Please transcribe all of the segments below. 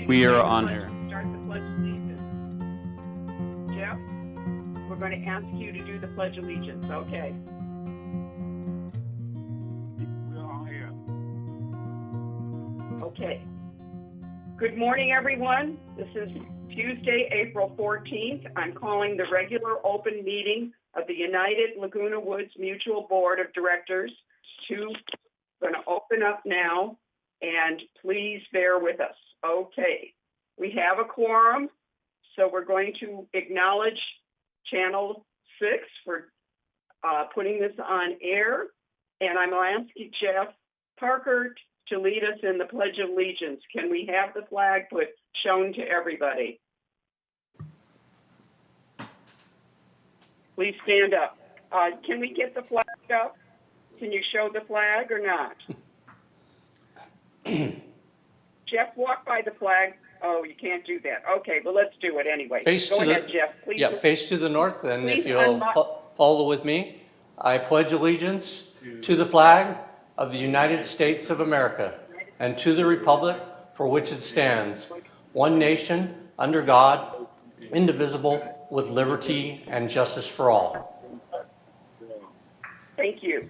We are on here. Start the Pledge of Allegiance. Jeff, we're going to ask you to do the Pledge of Allegiance. Okay. We're all here. Okay. Good morning, everyone. This is Tuesday, April 14th. I'm calling the regular open meeting of the United Laguna Woods Mutual Board of Directors going to open up now, and please bear with us. Okay. We have a quorum, so we're going to acknowledge Channel 6 for putting this on air, and I'm going to ask Jeff Parker to lead us in the Pledge of Allegiance. Can we have the flag shown to everybody? Please stand up. Can we get the flag up? Can you show the flag or not? Jeff, walk by the flag. Oh, you can't do that. Okay, well, let's do it anyway. Go ahead, Jeff, please. Yeah, face to the north, and if you'll follow with me, I pledge allegiance to the flag of the United States of America and to the republic for which it stands, one nation, under God, indivisible, with liberty and justice for all. Thank you.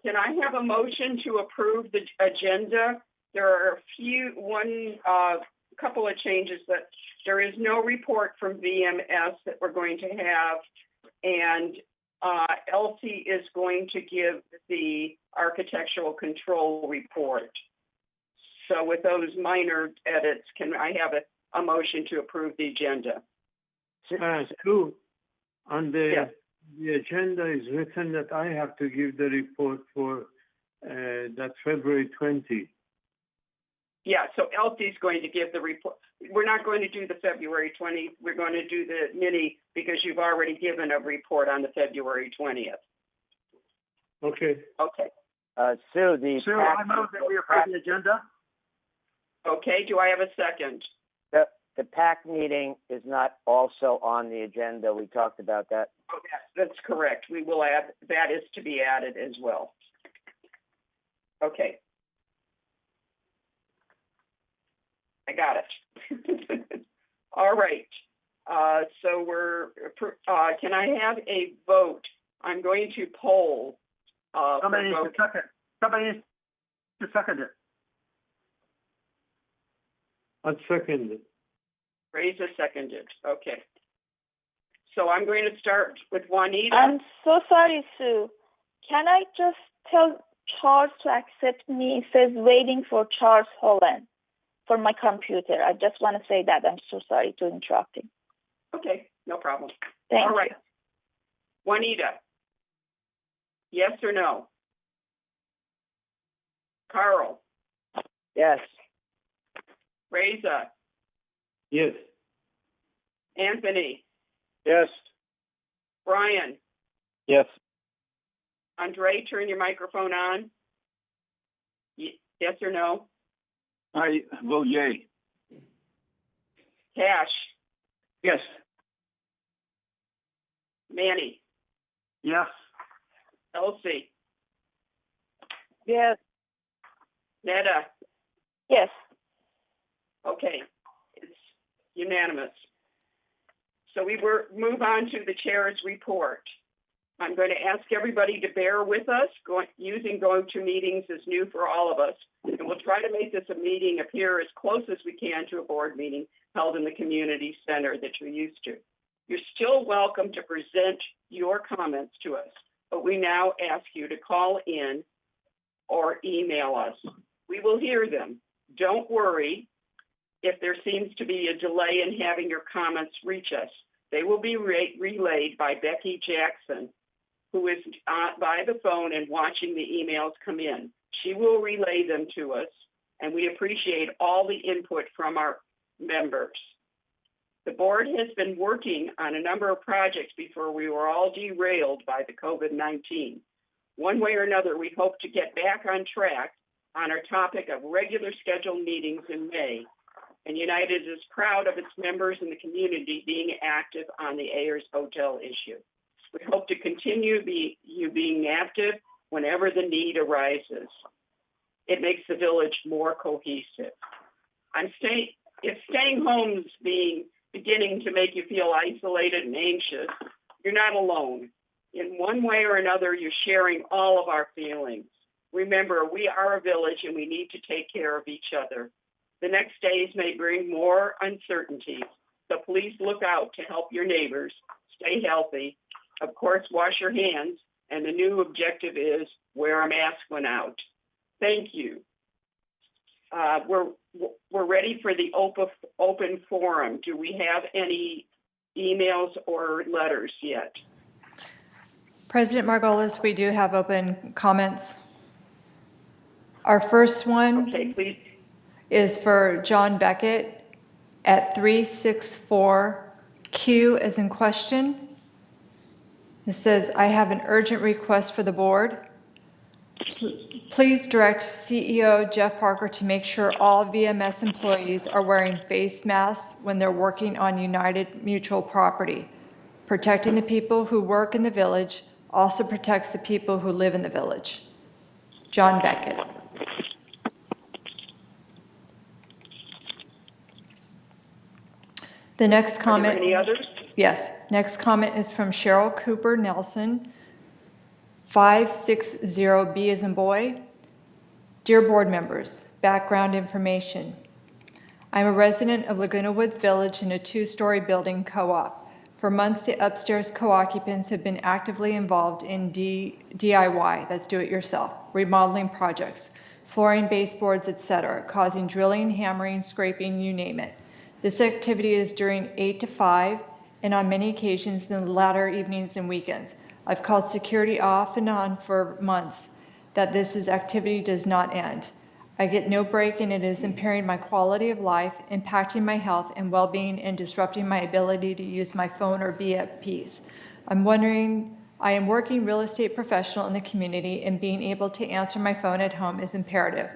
Can I have a motion to approve the agenda? There are a couple of changes that there is no report from VMS that we're going to have, and Elsie is going to give the architectural control report. So with those minor edits, can I have a motion to approve the agenda? Sue, on the agenda is written that I have to give the report for that February 20. Yeah, so Elsie's going to give the report. We're not going to do the February 20th. We're going to do the mini because you've already given a report on the February 20th. Okay. Okay. Sue, I move that we approve the agenda. Okay, do I have a second? The PAC meeting is not also on the agenda. We talked about that. Oh, that's correct. We will add, that is to be added as well. Okay. I got it. All right. So can I have a vote? I'm going to poll. Somebody needs to second it. I'd second it. Raisa seconded. Okay. So I'm going to start with Juanita. I'm so sorry, Sue. Can I just tell Charles to accept me? It says waiting for Charles Holland for my computer. I just want to say that. I'm so sorry to interrupt him. Okay, no problem. Thank All right. you. Juanita, yes or no? Carl? Yes. Raisa? Yes. Anthony? Yes. Brian? Yes. Andre, turn your microphone on. Yes or no? I vote yay. Cash? Yes. Manny? Yes. Elsie? Yes. Netta? Yes. Okay, it's unanimous. So we move on to the chair's report. I'm going to ask everybody to bear with us. Using GoToMeetings is new for all of us, and we'll try to make this a meeting appear as close as we can to a board meeting held in the community center that you're used to. You're still welcome to present your comments to us, but we now ask you to call in or email us. We will hear them. Don't worry if there seems to be a delay in having your comments reach us. They will be relayed by Becky Jackson, who is by the phone and watching the emails come in. She will relay them to us, and we appreciate all the input from our members. The board has been working on a number of projects before we were all derailed by the COVID-19. One way or another, we hope to get back on track on our topic of regular scheduled meetings in May. And United is proud of its members and the community being active on the Ayers Hotel issue. We hope to continue being active whenever the need arises. It makes the village more cohesive. If staying home is beginning to make you feel isolated and anxious, you're not alone. In one way or another, you're sharing all of our feelings. Remember, we are a village and we need to take care of each other. The next days may bring more uncertainties, so please look out to help your neighbors. Stay healthy. Of course, wash your hands, and the new objective is wear a mask when out. Thank you. We're ready for the open forum. Do we have any emails or letters yet? President Margolis, we do have open comments. Our first one is for John Beckett at 364 Q as in question. It says, I have an urgent request for the board. Please direct CEO Jeff Parker to make sure all VMS employees are wearing face masks when they're working on United Mutual property. Protecting the people who work in the village also protects the people who live in the village. John Beckett. The next comment. Are there any others? Yes. Next comment is from Cheryl Cooper Nelson, 560B as in boy. Dear board members, background information. I'm a resident of Laguna Woods Village in a 2-story building co-op. For months, the upstairs co-occupants have been actively involved in DIY, that's do-it-yourself, remodeling projects, flooring, baseboards, etc., causing drilling, hammering, scraping, you name it. This activity is during 8 to 5 and on many occasions in the latter evenings and weekends. I've called security off and on for months that this activity does not end. I get no break and it is impairing my quality of life, impacting my health and well-being and disrupting my ability to use my phone or be at peace. I am working real estate professional in the community and being able to answer my phone at home is imperative.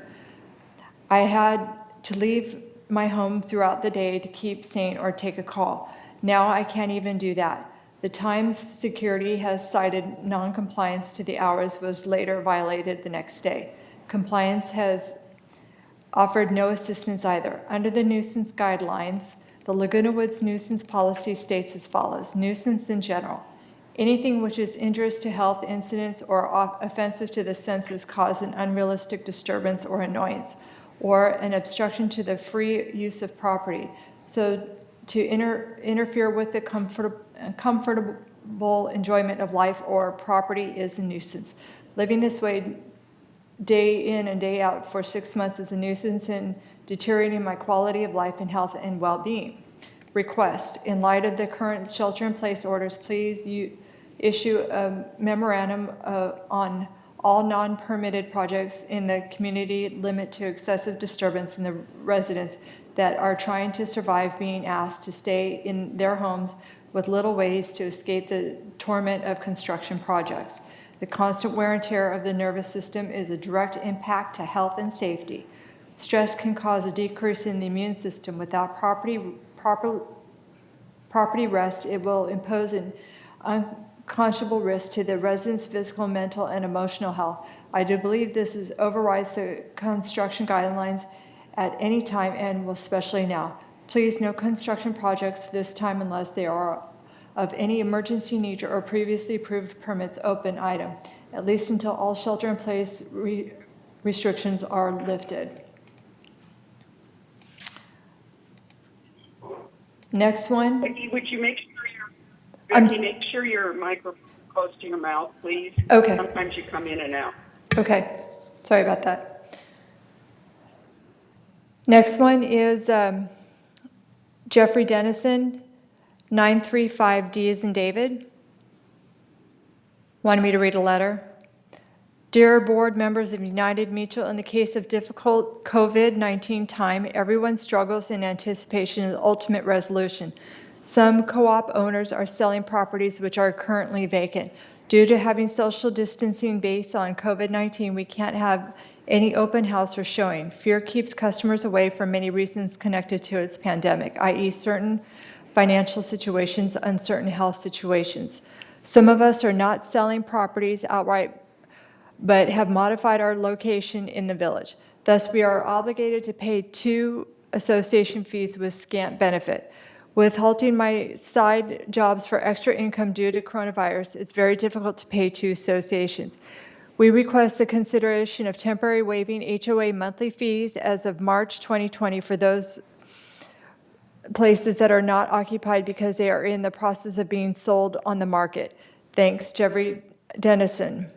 I had to leave my home throughout the day to keep sane or take a call. Now I can't even do that. The Times security has cited non-compliance to the hours was later violated the next day. Compliance has offered no assistance either. Under the nuisance guidelines, the Laguna Woods nuisance policy states as follows. Nuisance in general. Anything which is injurious to health, incidents, or offensive to the senses cause an unrealistic disturbance or annoyance, or an obstruction to the free use of property. So to interfere with the comfortable enjoyment of life or property is a nuisance. Living this way day in and day out for 6 months is a nuisance and deteriorating my quality of life and health and well-being. Request, in light of the current shelter-in-place orders, please issue a memorandum on all non-permitted projects in the community limit to excessive disturbance in the residents that are trying to survive being asked to stay in their homes with little ways to escape the torment of construction projects. The constant wear and tear of the nervous system is a direct impact to health and safety. Stress can cause a decrease in the immune system. Without property rest, it will impose an unconscionable risk to the residents' physical, mental, and emotional health. I do believe this overrides the construction guidelines at any time and will especially now. Please, no construction projects this time unless they are of any emergency nature or previously approved permits open item, at least until all shelter-in-place restrictions are lifted. Next one. Becky, would you make sure your microphone is close to your mouth, please? Okay. Sometimes you come in and out. Okay. Sorry about that. Next one is Jeffrey Dennison, 935D as in David. Wanted me to read a letter. Dear board members of United Mutual, in the case of difficult COVID-19 time, everyone struggles in anticipation of the ultimate resolution. Some co-op owners are selling properties which are currently vacant. Due to having social distancing based on COVID-19, we can't have any open house or showing. Fear keeps customers away for many reasons connected to its pandemic, i.e. certain financial situations, uncertain health situations. Some of us are not selling properties outright but have modified our location in the village. Thus, we are obligated to pay 2 association fees with scant benefit. With halting my side jobs for extra income due to coronavirus, it's very difficult to pay 2 associations. We request the consideration of temporary waiving HOA monthly fees as of March 2020 for those places that are not occupied because they are in the process of being sold on the market. Thanks, Jeffrey Dennison.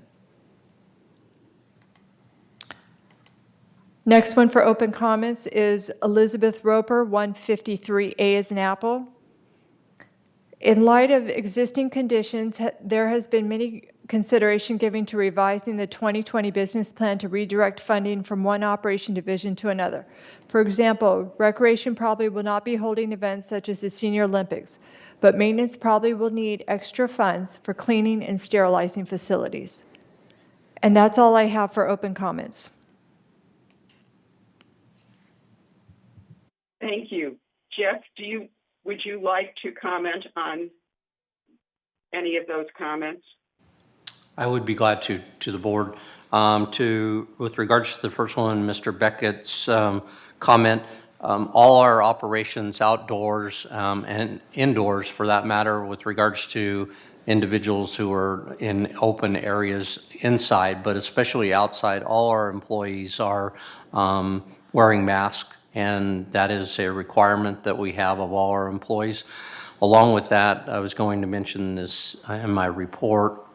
Next one for open comments is Elizabeth Roper, 153A as an apple. In light of existing conditions, there has been many consideration given to revising the 2020 business plan to redirect funding from one operation division to another. For example, recreation probably will not be holding events such as the Senior Olympics, but maintenance probably will need extra funds for cleaning and sterilizing facilities. And that's all I have for open comments. Thank you. Jeff, would you like to comment on any of those comments? I would be glad to the board. With regards to the first one, Mr. Beckett's comment, all our operations outdoors and indoors, for that matter, with regards to individuals who are in open areas inside, but especially outside, all our employees are wearing masks, and that is a requirement that we have of all our employees. Along with that, I was going to mention this in my report.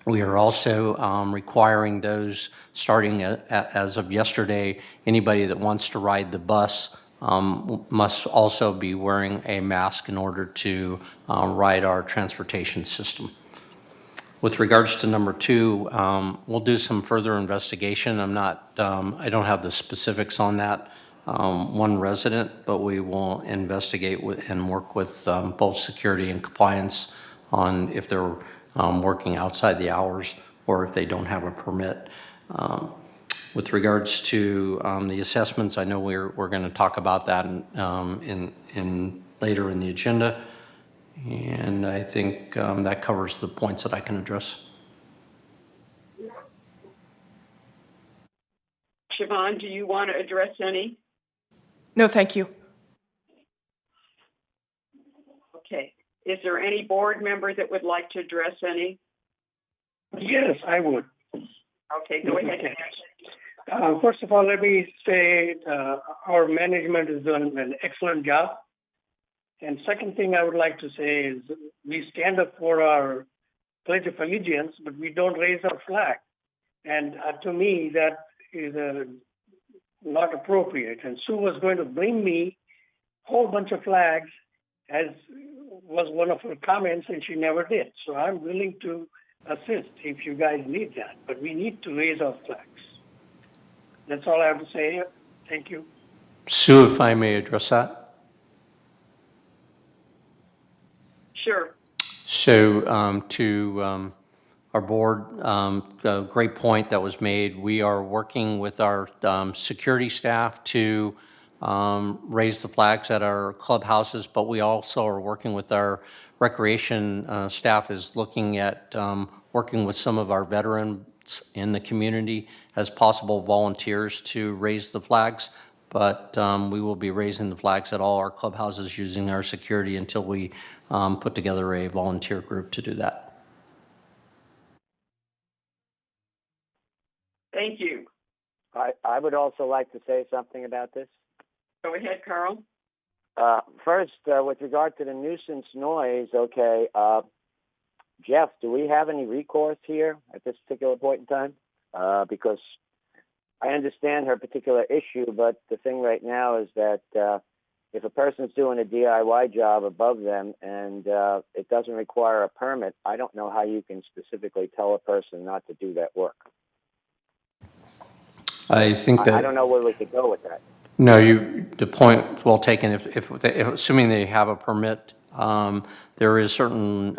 We are also requiring those, starting as of yesterday, anybody that wants to ride the bus must also be wearing a mask in order to ride our transportation system. With regards to number 2, we'll do some further investigation. I don't have the specifics on that one resident, but we will investigate and work with both security and compliance on if they're working outside the hours or if they don't have a permit. With regards to the assessments, I know we're going to talk about that in later in the agenda, and I think that covers the points that I can address. Siobhan, do you want to address any? No, thank you. Okay. Is there any board member that would like to address any? Yes, I would. Okay, go ahead. First of all, let me say our management is doing an excellent job. And second thing I would like to say is we stand up for our Pledge of Allegiance, but we don't raise our flag. And to me, that is not appropriate. And Sue was going to bring me a whole bunch of flags, as was one of her comments, and she never did. So I'm willing to assist if you guys need that. But we need to raise our flags. That's all I have to say. Thank you. Sue, if I may address that. Sure. So to our board, a great point that was made. We are working with our security staff to raise the flags at our clubhouses, but we also are working with our recreation staff is looking at working with some of our veterans in the community as possible volunteers to raise the flags. But we will be raising the flags at all our clubhouses using our security until we put together a volunteer group to do that. Thank you. I would also like to say something about this. Go ahead, Carl. First, with regard to the nuisance noise, okay, Jeff, do we have any recourse here at this particular point in time? Because I understand her particular issue, but the thing right now is that if a person's doing a DIY job above them and it doesn't require a permit, I don't know how you can specifically tell a person not to do that work. I think that I don't know where we could go with that. No, the point well taken. If assuming they have a permit, there is certain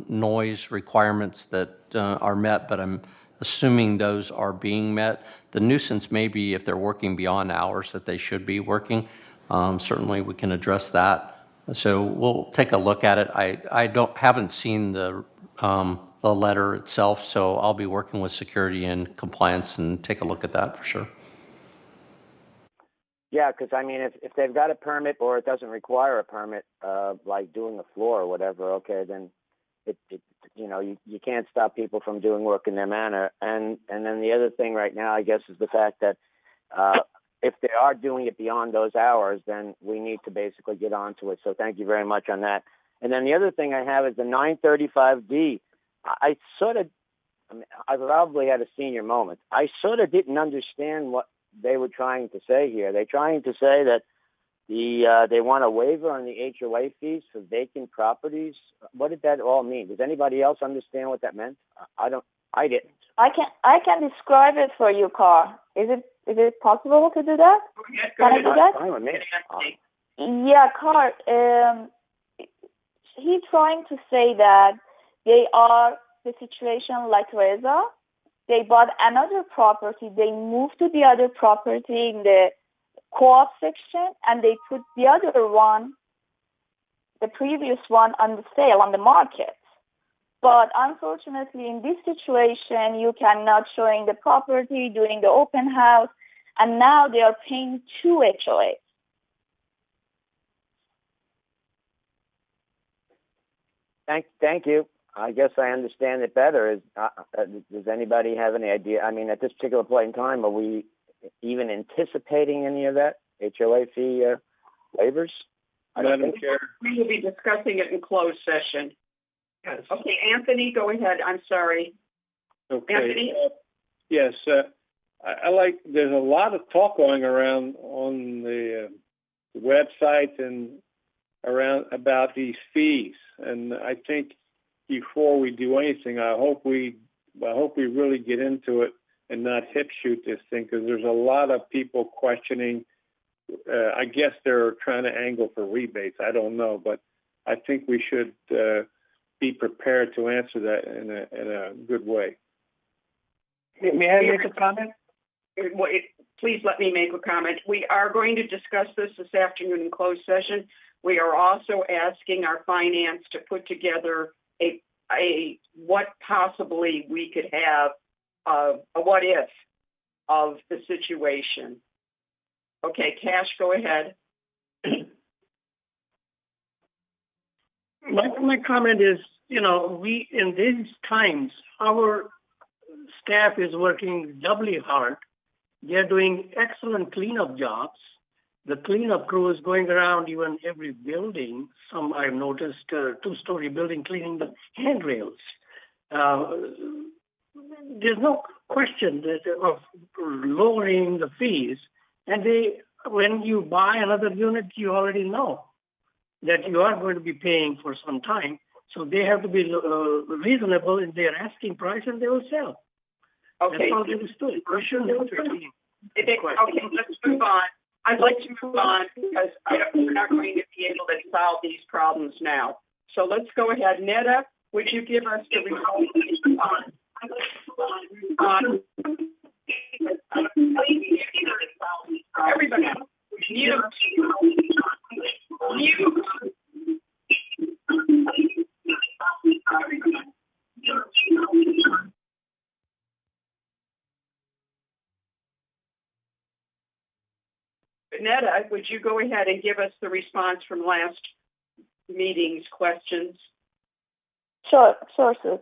noise requirements that are met, but I'm assuming those are being met. The nuisance may be if they're working beyond hours that they should be working. Certainly, we can address that. So we'll take a look at it. I haven't seen the the letter itself. So I'll be working with security and compliance and take a look at that for sure. Yeah, because I mean, if they've got a permit or it doesn't require a permit, like doing the floor or whatever, okay, then it you can't stop people from doing work in their manner. And then the other thing right now, I guess, is the fact that if they are doing it beyond those hours, then we need to basically get onto it. So thank you very much on that. And then the other thing I have is the 935D. I probably had a senior moment. I sort of didn't understand what they were trying to say here. They're trying to say that they want a waiver on the HOA fees for vacant properties. What did that all mean? Does anybody else understand what that meant? I didn't. I can describe it for you, Carl. Is it possible to do that? Can I do that? Fine with me. Yeah, Carl. He's trying to say that they are the situation like Reza. They bought another property. They moved to the other property in the co-op section, and they put the other one, the previous one, on the sale, on the market. But unfortunately, in this situation, you cannot showing the property, doing the open house, and now they are paying 2 HOAs. Thank you. I guess I understand it better. Does anybody have any idea? I mean, at this particular point in time, are we even anticipating any of that HOA fee waivers? Madam Chair, we will be discussing it in closed session. Yes. Okay, Anthony, go ahead. I'm sorry. Okay. Anthony? Yes, I like. There's a lot of talk going around on the website and around about these fees, and I think before we do anything, I hope we really get into it and not hip shoot this thing, because there's a lot of people questioning. I guess they're trying to angle for rebates. I don't know, but I think we should be prepared to answer that in a good way. May I make a comment? Please let me make a comment. We are going to discuss this afternoon in closed session. We are also asking our finance to put together a what possibly we could have, a what if of the situation. Okay, Cash, go ahead. My comment is, we, in these times, our staff is working doubly hard. They're doing excellent cleanup jobs. The cleanup crew is going around even every building. Some I've noticed, 2-story building, cleaning the handrails. There's no question of lowering the fees. And when you buy another unit, you already know that you are going to be paying for some time. So they have to be reasonable in their asking price, and they will sell. Okay. That's all there is to it. We shouldn't entertain. Okay, let's move on. I'd like to move on because we're not going to be able to solve these problems now. So let's go ahead. Neda, would you give us the results? Everybody, Neda, would you go ahead and give us the response from last meeting's questions? Sure, Sue.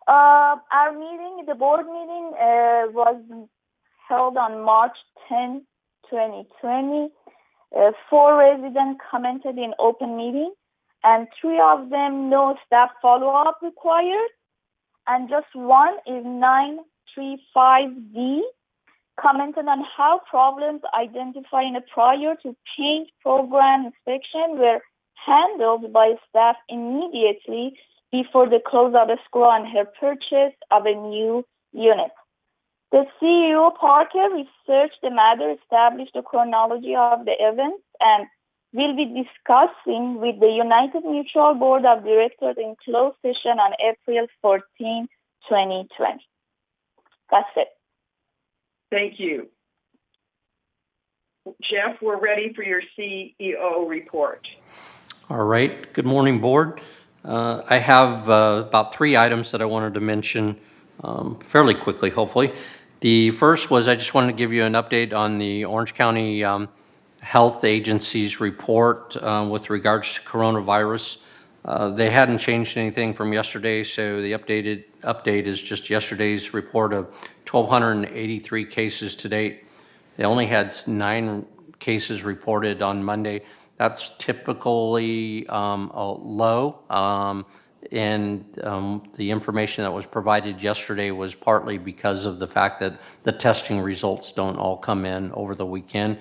Our meeting, the board meeting, was held on March 10, 2020. 4 residents commented in open meeting, and 3 of them no staff follow-up required, and just 1 is 935D, commented on how problems identified in a prior to paint program inspection were handled by staff immediately before the close of the school and her purchase of a new unit. The CEO, Parker, researched the matter, established the chronology of the events, and will be discussing with the United Mutual Board of Directors in closed session on April 14, 2020. That's it. Thank you. Jeff, we're ready for your CEO report. All right. Good morning, board. I have about 3 items that I wanted to mention fairly quickly, hopefully. The first was I just wanted to give you an update on the Orange County Health Agency's report with regards to coronavirus. They hadn't changed anything from yesterday, so the update is just yesterday's report of 1,283 cases to date. They only had 9 cases reported on Monday. That's typically low, and the information that was provided yesterday was partly because of the fact that the testing results don't all come in over the weekend.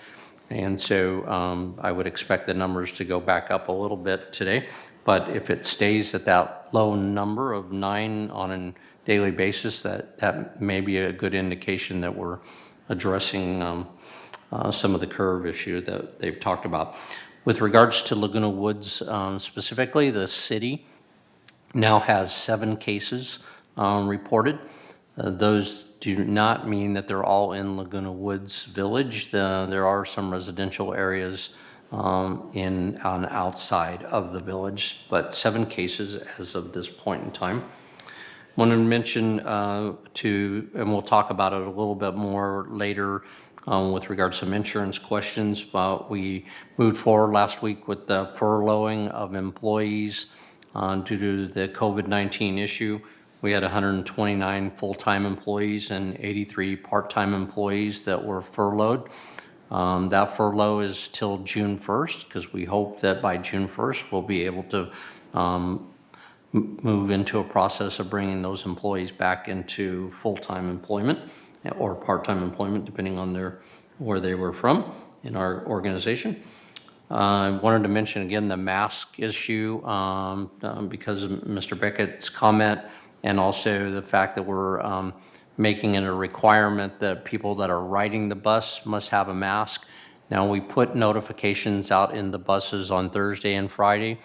And so I would expect the numbers to go back up a little bit today. But if it stays at that low number of 9 on a daily basis, that may be a good indication that we're addressing some of the curve issue that they've talked about. With regards to Laguna Woods specifically, the city now has 7 cases reported. Those do not mean that they're all in Laguna Woods Village. There are some residential areas on outside of the village, but 7 cases as of this point in time. I want to mention and we'll talk about it a little bit more later with regards to some insurance questions, but we moved forward last week with the furloughing of employees due to the COVID-19 issue. We had 129 full-time employees and 83 part-time employees that were furloughed. That furlough is till June 1st, because we hope that by June 1st we'll be able to move into a process of bringing those employees back into full-time employment or part-time employment, depending on where they were from in our organization. I wanted to mention again the mask issue because of Mr. Beckett's comment, and also the fact that we're making it a requirement that people that are riding the bus must have a mask. Now, we put notifications out in the buses on Thursday and Friday,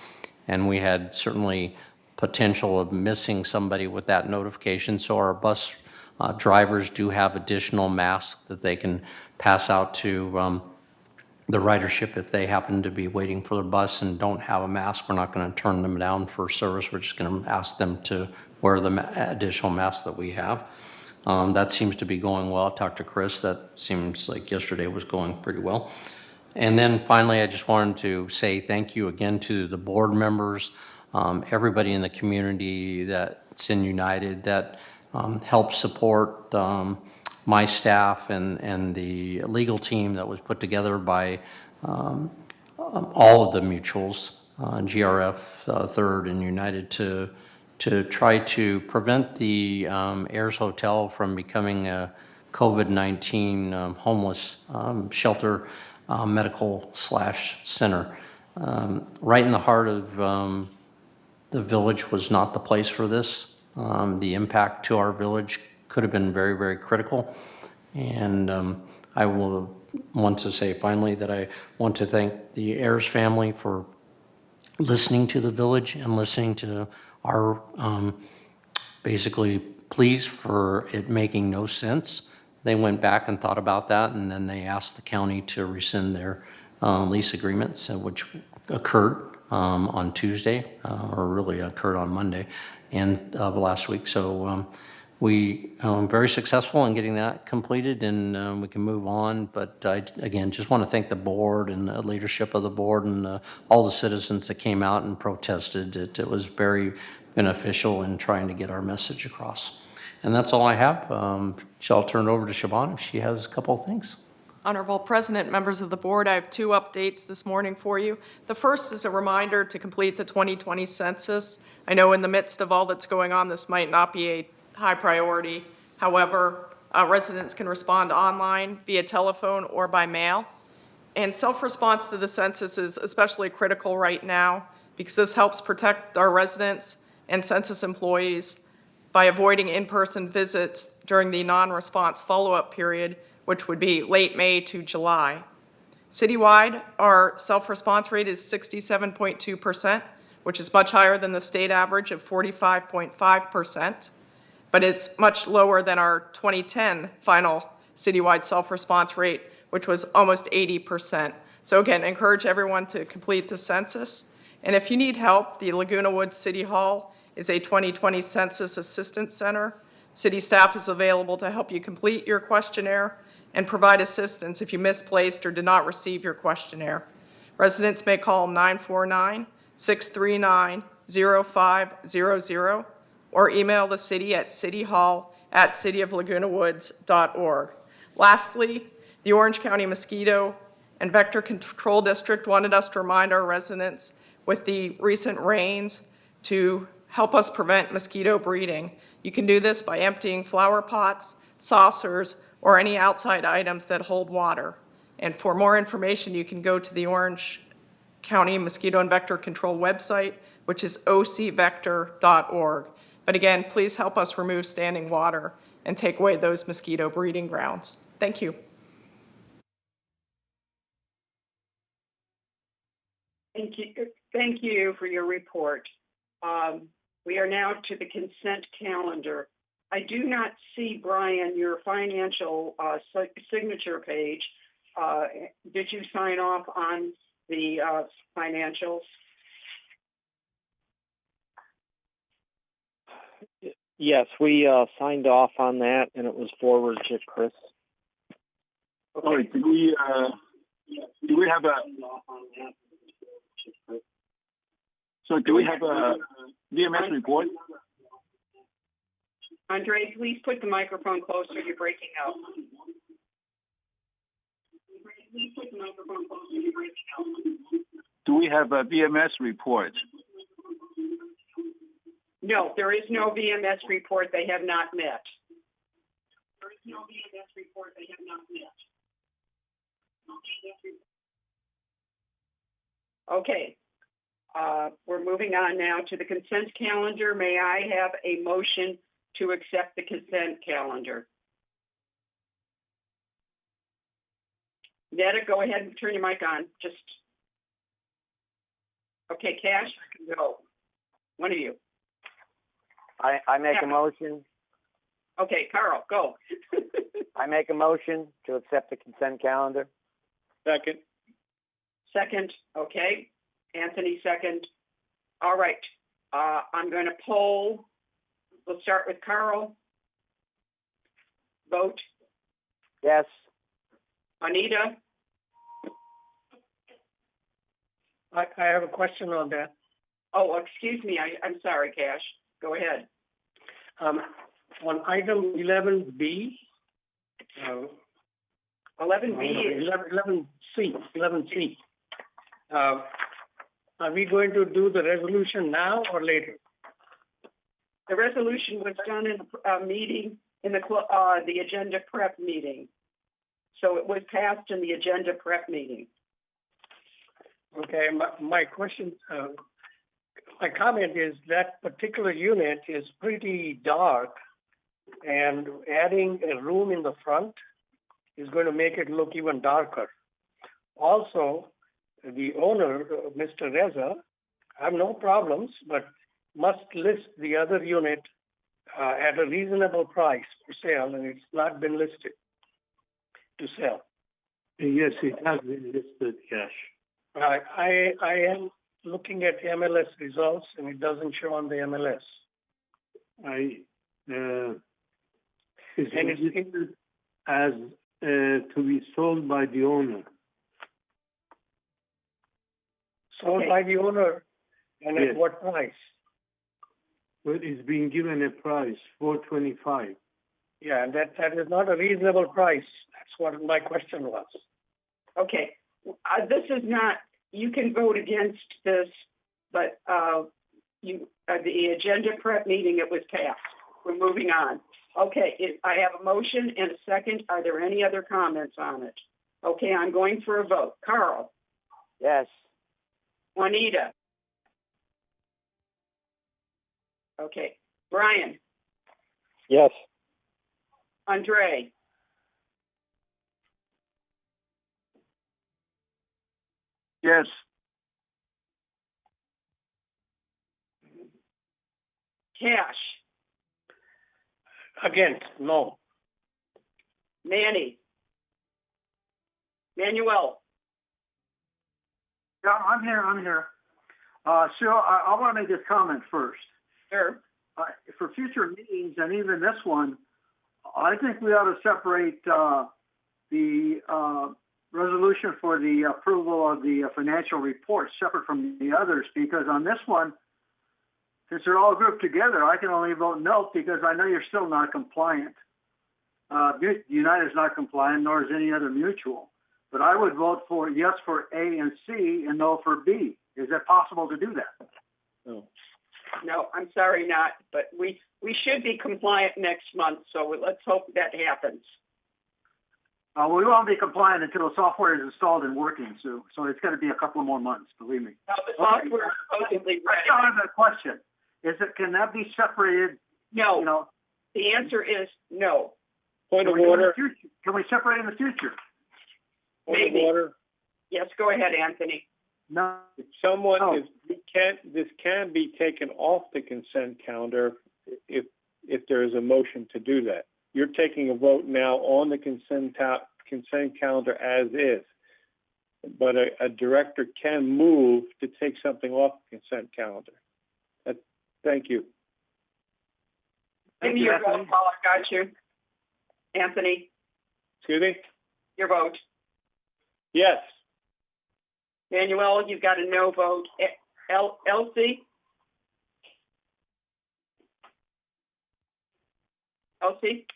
and we had certainly potential of missing somebody with that notification. So our bus drivers do have additional masks that they can pass out to the ridership if they happen to be waiting for the bus and don't have a mask. We're not going to turn them down for service. We're just going to ask them to wear the additional mask that we have. That seems to be going well. I talked to Chris. That seems like yesterday was going pretty well. And then finally, I just wanted to say thank you again to the board members, everybody in the community that's in United that helped support my staff and the legal team that was put together by all of the mutuals, GRF, Third, and United, to try to prevent the Ayers Hotel from becoming a COVID-19 homeless shelter medical / center. Right in the heart of the village was not the place for this. The impact to our village could have been very, very critical. And I will want to say finally that I want to thank the Ayers family for listening to the village and listening to our basically pleas for it making no sense. They went back and thought about that, and then they asked the county to rescind their lease agreements, which occurred on Tuesday, or really occurred on Monday of last week. So we very successful in getting that completed, and we can move on. But I, again, just want to thank the board and the leadership of the board and all the citizens that came out and protested. It was very beneficial in trying to get our message across. And that's all I have. I'll turn it over to Siobhan if she has a couple of things. Honorable President, members of the board, I have 2 updates this morning for you. The first is a reminder to complete the 2020 census. I know in the midst of all that's going on, this might not be a high priority. However, residents can respond online, via telephone, or by mail. And self-response to the census is especially critical right now because this helps protect our residents and census employees by avoiding in-person visits during the non-response follow-up period, which would be late May to July. Citywide, our self-response rate is 67.2%, which is much higher than the state average of 45.5%, but it's much lower than our 2010 final citywide self-response rate, which was almost 80%. So again, encourage everyone to complete the census. And if you need help, the Laguna Woods City Hall is a 2020 Census Assistance Center. City staff is available to help you complete your questionnaire and provide assistance if you misplaced or did not receive your questionnaire. Residents may call 949-639-0500 or email the city at cityhall@cityoflagunawoods.org. Lastly, the Orange County Mosquito and Vector Control District wanted us to remind our residents with the recent rains to help us prevent mosquito breeding. You can do this by emptying flower pots, saucers, or any outside items that hold water. And for more information, you can go to the Orange County Mosquito and Vector Control website, which is ocvector.org. But again, please help us remove standing water and take away those mosquito breeding grounds. Thank you. Thank you for your report. We are now to the consent calendar. I do not see, Brian, your financial signature page. Did you sign off on the financials? Yes, we signed off on that, and it was forwarded to Chris. Okay. Sorry, do we have a? So do we have a VMS report? Andre, please put the microphone closer. You're breaking up. Do we have a VMS report? No, there is no VMS report. They have not met. There is no VMS report. They have not met. Okay. We're moving on now to the consent calendar. May I have a motion to accept the consent calendar? Netta, go ahead and turn your mic on. Okay, Cash, go. One of you. I make a motion. Okay, Carl, go. I make a motion to accept the consent calendar. Second. Second, okay. Anthony, second. All right. I'm going to poll. We'll start with Carl. Vote. Yes. Anita? I have a question on that. Oh, excuse me. I'm sorry, Cash. Go ahead. On item 11B, 11C. Are we going to do the resolution now or later? The resolution was done in a meeting in the agenda prep meeting. So it was passed in the agenda prep meeting. Okay, my question, my comment is that particular unit is pretty dark, and adding a room in the front is going to make it look even darker. Also, the owner, Mr. Reza, I have no problems, but must list the other unit at a reasonable price for sale, and it's not been listed to sell. Yes, it has been listed, Cash. I am looking at MLS results, and it doesn't show on the MLS. It's listed as to be sold by the owner. Sold by the owner, and Yes. at what price? Well, it's being given a price, $425. Yeah, and that is not a reasonable price. That's what my question was. Okay. This is not, you can vote against this, but the agenda prep meeting, it was passed. We're moving on. Okay, I have a motion and a second. Are there any other comments on it? Okay, I'm going for a vote. Carl? Yes. Juanita? Okay. Brian? Yes. Andre? Yes. Cash? Against, no. Manny? Manuel? Yeah, I'm here. So I want to make this comment first. Sure. For future meetings and even this one, I think we ought to separate the resolution for the approval of the financial report separate from the others, because on this one, since they're all grouped together, I can only vote no because I know you're still not compliant. United's not compliant, nor is any other mutual. But I would vote for yes for A and C and no for B. Is it possible to do that? No. No, I'm sorry, not. But we should be compliant next month, so let's hope that happens. We won't be compliant until the software is installed and working, Sue. So it's going to be a couple more months, believe me. Now, the software is supposedly ready. I have a question. Can that be separated? No. You know, the answer is no. Point of order. Can we separate in the future? Point of order. Yes, go ahead, Anthony. No. If this can be taken off the consent calendar if there is a motion to do that. You're taking a vote now on the consent calendar as is, but a director can move to take something off the consent calendar. Thank you. Give me your vote, Paul. I got you. Anthony, Excuse me? your vote. Yes. Manuel, you've got a no vote. Elsie? Elsie?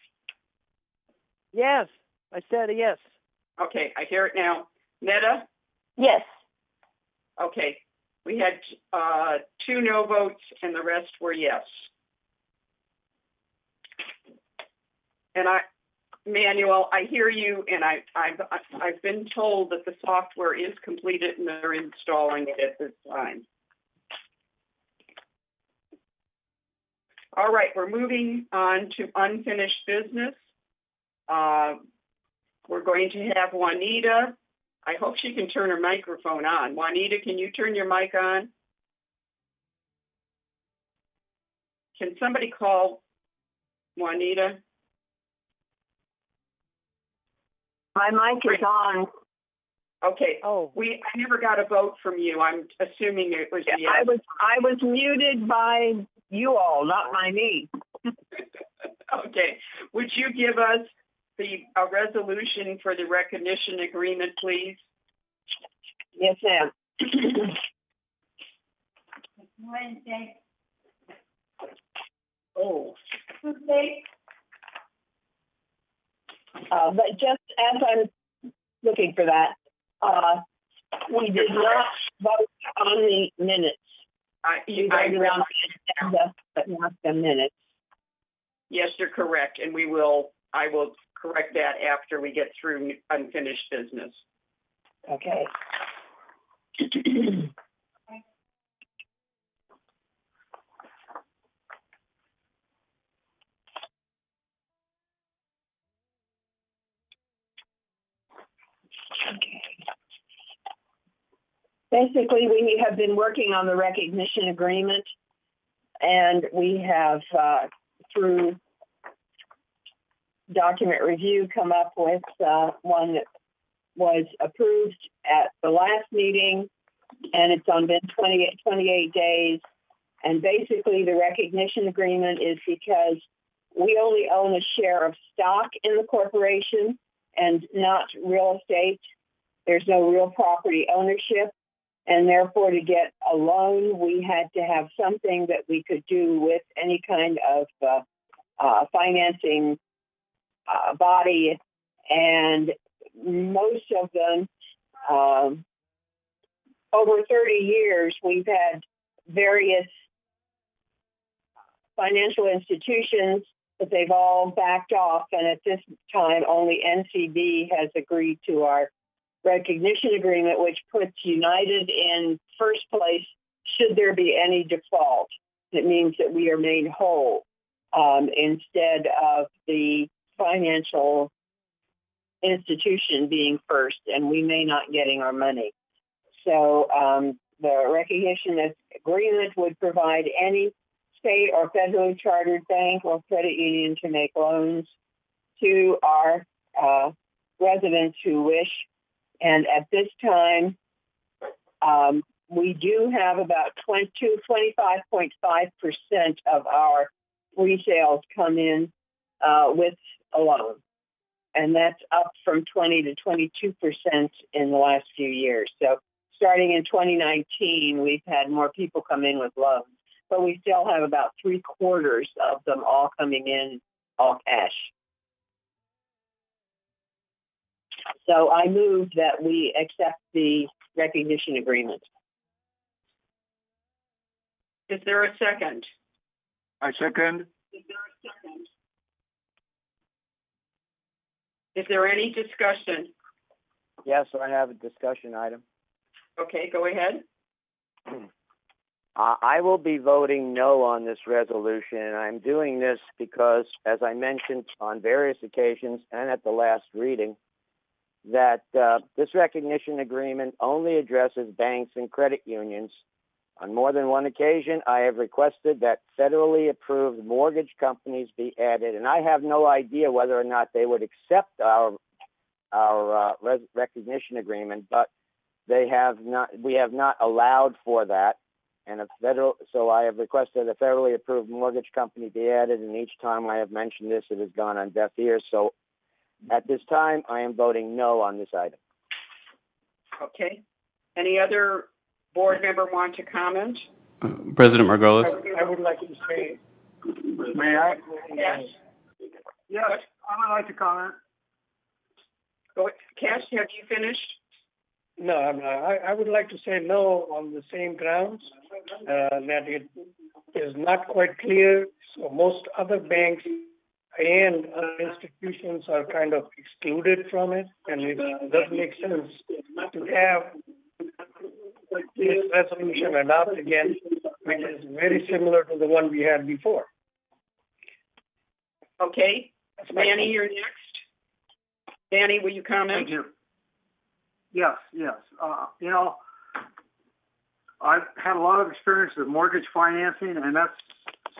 Yes, I said yes. Okay, I hear it now. Netta? Yes. Okay, we had 2 no votes and the rest were yes. And Manuel, I hear you, and I've been told that the software is completed and they're installing it at this time. All right, we're moving on to unfinished business. We're going to have Juanita. I hope she can turn her microphone on. Juanita, can you turn your mic on? Can somebody call Juanita? My mic is on. Okay. Oh. I never got a vote from you. I'm assuming it was yes. I was muted by you all, not by me. Okay. Would you give us a resolution for the recognition agreement, please? Yes, ma'am. Wednesday. Oh. Tuesday. But just as I'm looking for that, we did not vote on the minutes. We voted on the agenda, but not the minutes. Yes, you're correct, and I will correct that after we get through unfinished business. Okay. Okay. Basically, we have been working on the recognition agreement, and we have, through document review, come up with one that was approved at the last meeting, and it's been 28 days. And basically, the recognition agreement is because we only own a share of stock in the corporation and not real estate. There's no real property ownership. And therefore, to get a loan, we had to have something that we could do with any kind of financing body. And most of them, over 30 years, we've had various financial institutions, but they've all backed off. And at this time, only NCB has agreed to our recognition agreement, which puts United in first place should there be any default. It means that we are made whole instead of the financial institution being first, and we may not getting our money. So the recognition agreement would provide any state or federally chartered bank or credit union to make loans to our residents who wish. And at this time, we do have about 25.5% of our resales come in with a loan. And that's up from 20 to 22% in the last few years. So starting in 2019, we've had more people come in with loans, but we still have about 3/4 of them all coming in all cash. So I move that we accept the recognition agreement. Is there a second? I second. Is there any discussion? Yes, I have a discussion item. Okay, go ahead. I will be voting no on this resolution, and I'm doing this because, as I mentioned on various occasions and at the last reading, that this recognition agreement only addresses banks and credit unions. On more than one occasion, I have requested that federally approved mortgage companies be added, and I have no idea whether or not they would accept our recognition agreement, but they have not. We have not allowed for that, and so I have requested a federally approved mortgage company be added, and each time I have mentioned this, it has gone on deaf ears. So at this time, I am voting no on this item. Okay. Any other board member want to comment? President Margolis? I would like to say, May I? Yes. Yes, I would like to comment. Go, Cash, have you finished? no, I would like to say no on the same grounds, that it is not quite clear. So most other banks and institutions are kind of excluded from it, and it doesn't make sense to have this resolution adopted again, which is very similar to the one we had before. Okay. Danny, you're next. Danny, will you comment? Thank you. Yes. I've had a lot of experience with mortgage financing, and that's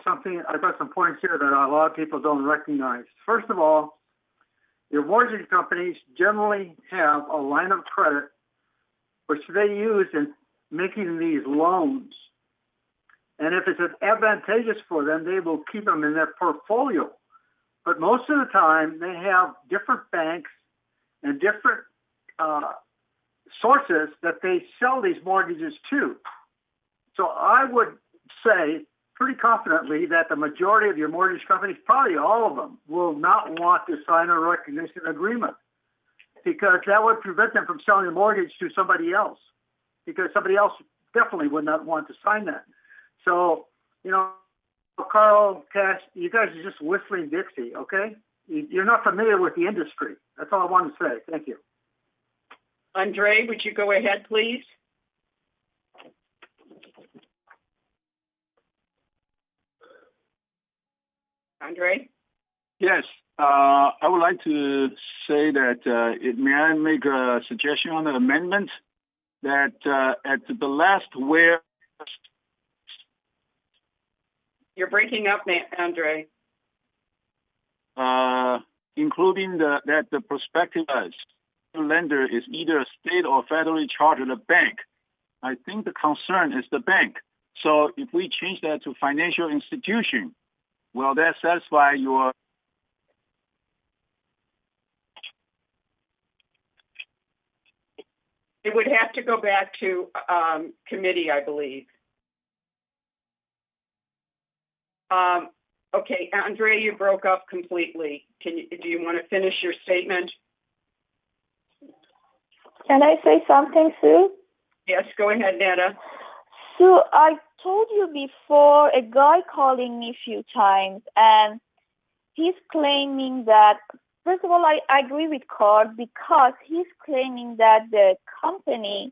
something, I've got some points here that a lot of people don't recognize. First of all, your mortgage companies generally have a line of credit which they use in making these loans. And if it's advantageous for them, they will keep them in their portfolio. But most of the time, they have different banks and different sources that they sell these mortgages to. So I would say pretty confidently that the majority of your mortgage companies, probably all of them, will not want to sign a recognition agreement, because that would prevent them from selling a mortgage to somebody else, because somebody else definitely would not want to sign that. So, Carl, Cash, you guys are just whistling Dixie, okay? You're not familiar with the industry. That's all I want to say. Thank you. Andre, would you go ahead, please? Andre? Yes, I would like to say that may I make a suggestion on the amendment that at the last where. You're breaking up, Andre. Including that the prospective lender is either a state or federally chartered bank. I think the concern is the bank. So if we change that to financial institution, will that satisfy your? It would have to go back to committee, I believe. Okay, Andre, you broke up completely. Do you want to finish your statement? Can I say something, Sue? Yes, go ahead, Netta. Sue, I told you before, a guy calling me a few times, and he's claiming that, first of all, I agree with Carl, because he's claiming that the company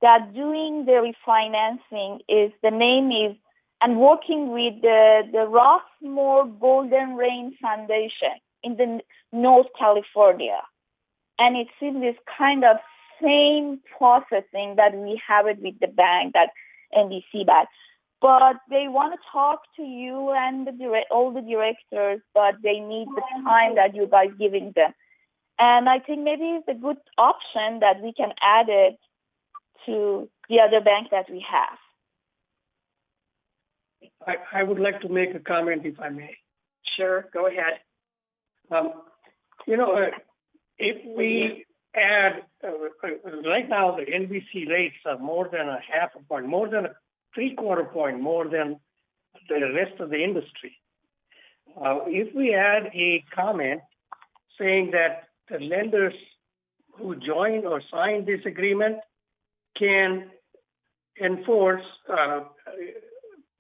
that doing the refinancing the name is, and working with the Rossmore Golden Rain Foundation in the North California. And it's in this kind of same processing that we have it with the bank, that NBC bank. But they want to talk to you and all the directors, but they need the time that you guys giving them. And I think maybe it's a good option that we can add it to the other bank that we have. I would like to make a comment if I may. Sure, go ahead. If we add, right now the NBC rates are more than a half a point, more than a 3/4 point, more than the rest of the industry. If we add a comment saying that the lenders who join or sign this agreement can enforce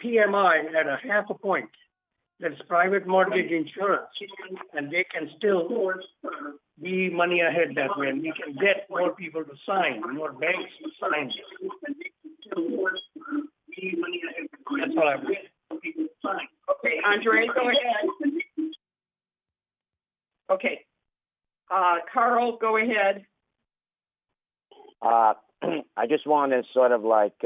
PMI at a half a point, that's private mortgage insurance, and they can still be money ahead that way, and we can get more people to sign, more banks to sign. That's all I want. Okay, Andre, go ahead. Okay. Carl, go ahead. I just want to sort of like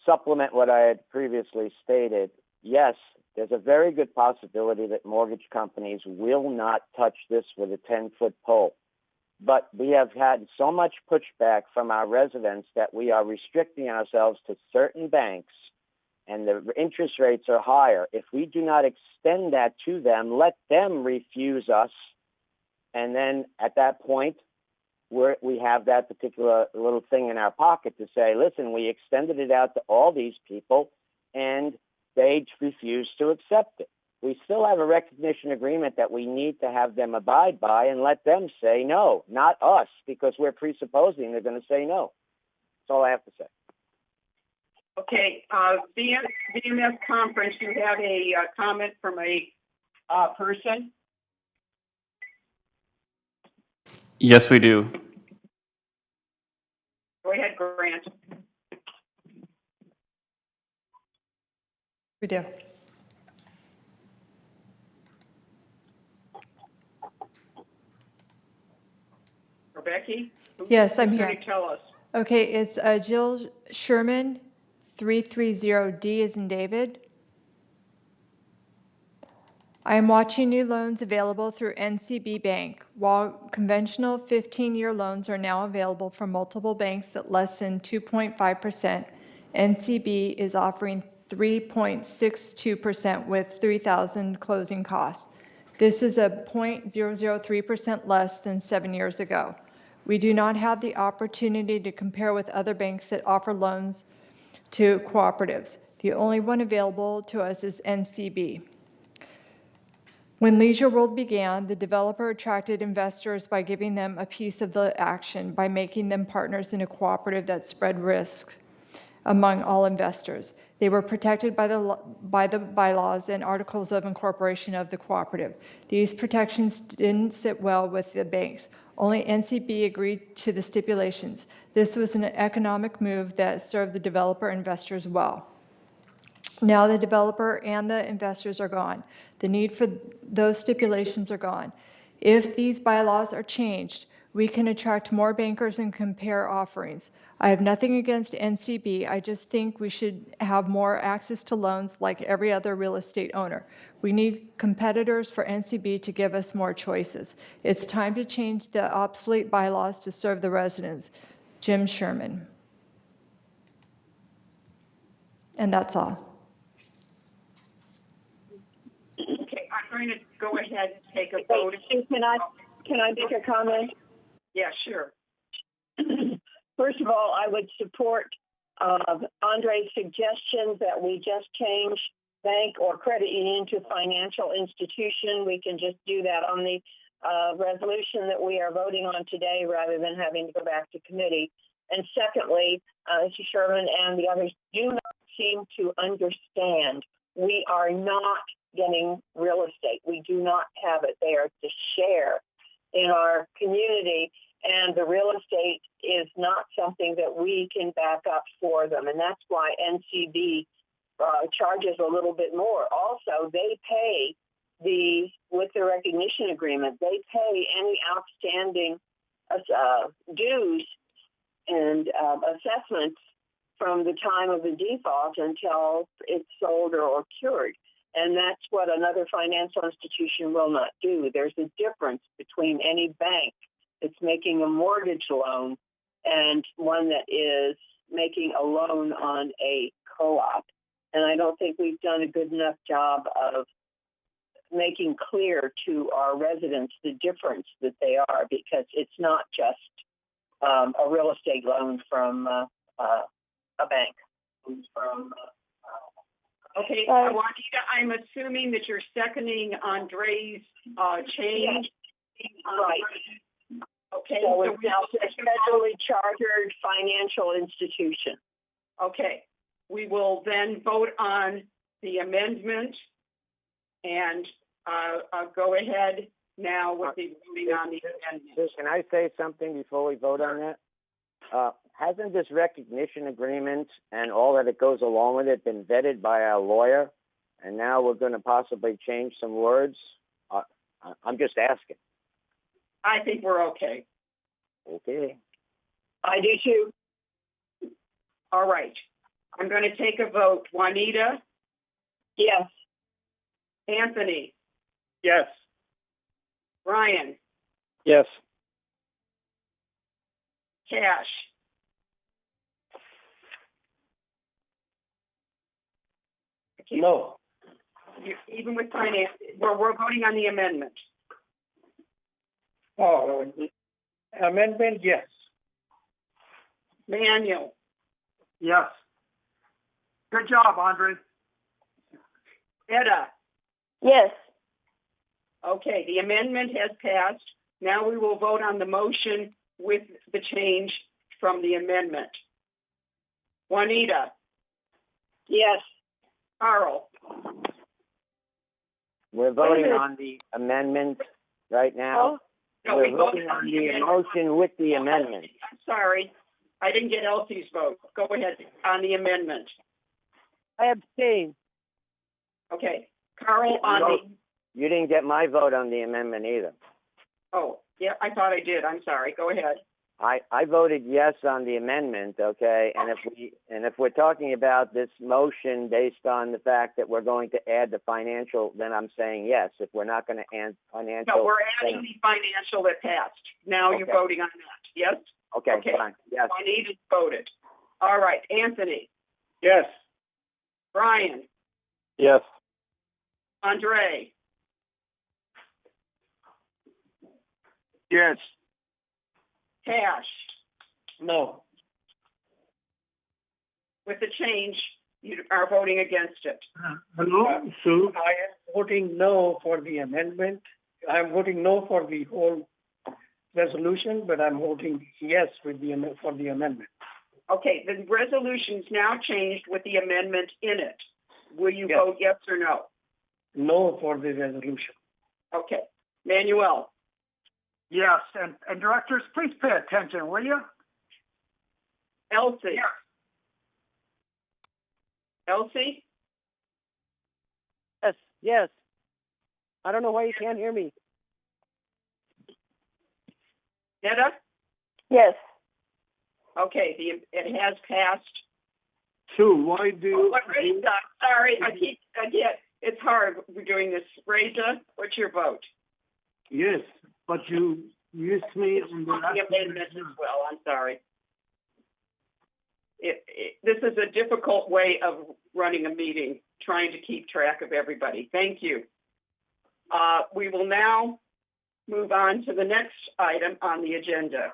supplement what I had previously stated. Yes, there's a very good possibility that mortgage companies will not touch this with a 10-foot pole. But we have had so much pushback from our residents that we are restricting ourselves to certain banks, and the interest rates are higher. If we do not extend that to them, let them refuse us, and then at that point, we have that particular little thing in our pocket to say, listen, we extended it out to all these people, and they refuse to accept it. We still have a recognition agreement that we need to have them abide by and let them say no, not us, because we're presupposing they're going to say no. That's all I have to say. Okay, VMS conference, you have a comment from a person? Yes, we do. Go ahead, Grant. We do. Rebecca? Yes, I'm Who's here. going to tell us? Okay, it's Jill Sherman, 330D as in David. I am watching new loans available through NCB Bank. While conventional 15-year loans are now available from multiple banks at less than 2.5%, NCB is offering 3.62% with $3,000 closing costs. This is a 0.003% less than 7 years ago. We do not have the opportunity to compare with other banks that offer loans to cooperatives. The only one available to us is NCB. When Leisure World began, the developer attracted investors by giving them a piece of the action, by making them partners in a cooperative that spread risk among all investors. They were protected by the bylaws and articles of incorporation of the cooperative. These protections didn't sit well with the banks. Only NCB agreed to the stipulations. This was an economic move that served the developer investors well. Now the developer and the investors are gone. The need for those stipulations are gone. If these bylaws are changed, we can attract more bankers and compare offerings. I have nothing against NCB. I just think we should have more access to loans like every other real estate owner. We need competitors for NCB to give us more choices. It's time to change the obsolete bylaws to serve the residents. Jim Sherman. And that's all. Okay, I'm going to go ahead and take a vote. Sue, can I make a comment? Yeah, sure. First of all, I would support Andre's suggestion that we just change bank or credit union to financial institution. We can just do that on the resolution that we are voting on today rather than having to go back to committee. And secondly, Mr. Sherman and the others do not seem to understand. We are not getting real estate. We do not have it there to share in our community, and the real estate is not something that we can back up for them, and that's why NCB charges a little bit more. Also, they pay with the recognition agreement, they pay any outstanding dues and assessments from the time of the default until it's sold or cured. And that's what another financial institution will not do. There's a difference between any bank that's making a mortgage loan and one that is making a loan on a co-op. And I don't think we've done a good enough job of making clear to our residents the difference that they are, because it's not just a real estate loan from a bank. Okay, Juanita, I'm assuming that you're seconding Andre's change. Right. Okay. So it's now a federally chartered financial institution. Okay, we will then vote on the amendment, and I'll go ahead now with the voting on the amendment. Can I say something before we vote on that? Hasn't this recognition agreement and all that it goes along with it been vetted by our lawyer, and now we're going to possibly change some words? I'm just asking. I think we're okay. Okay. I do too. All right. I'm going to take a vote. Juanita? Yes. Anthony? Yes. Brian? Yes. Cash? No. Even with finance, we're voting on the amendment. Oh, amendment, yes. Manuel? Yes. Good job, Andre. Etta? Yes. Okay, the amendment has passed. Now we will vote on the motion with the change from the amendment. Juanita? Yes. Carl? We're voting on the amendment right now. No, We're we voted voting on the motion with the amendment. I'm sorry. I didn't get Elsie's vote. Go ahead on the amendment. I abstain. Okay. Carl on the... You didn't get my vote on the amendment either. Oh, yeah, I thought I did. I'm sorry. Go ahead. I voted yes on the amendment, okay? And if we're talking about this motion based on the fact that we're going to add the financial, then I'm saying yes. If we're not going to add financial, No, we're adding the financial that passed. Now you're voting on that. Yes? Okay, fine. Yes. Juanita voted. All right. Anthony? Yes. Brian? Yes. Andre? Yes. Cash? No. With the change, you are voting against it. Hello, Sue. I am voting no for the amendment. I'm voting no for the whole resolution, but I'm voting yes with for the amendment. Okay, the resolution's now changed with the amendment in it. Will you Yes. vote yes or no? No for the resolution. Okay. Manuel? Yes, and directors, please pay attention, will you? Elsie? Elsie? Yes. Yes. I don't know why you can't hear me. Netta? Yes. Okay, it has passed. Sue, why do Reza, sorry, it's hard we're doing this. Reza, what's your vote? Yes, but you used me on the last amendment as well, I'm sorry. This is a difficult way of running a meeting, trying to keep track of everybody. Thank you. We will now move on to the next item on the agenda.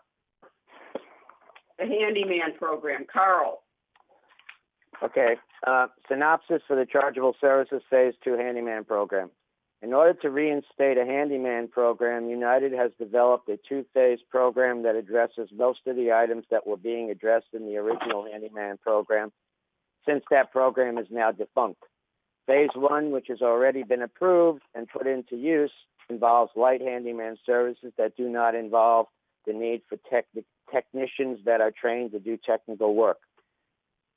The handyman program. Carl. Okay. Synopsis for the Chargeable Services Phase 2 Handyman Program. In order to reinstate a handyman program, United has developed a two-phase program that addresses most of the items that were being addressed in the original handyman program, since that program is now defunct. Phase 1, which has already been approved and put into use, involves light handyman services that do not involve the need for technicians that are trained to do technical work.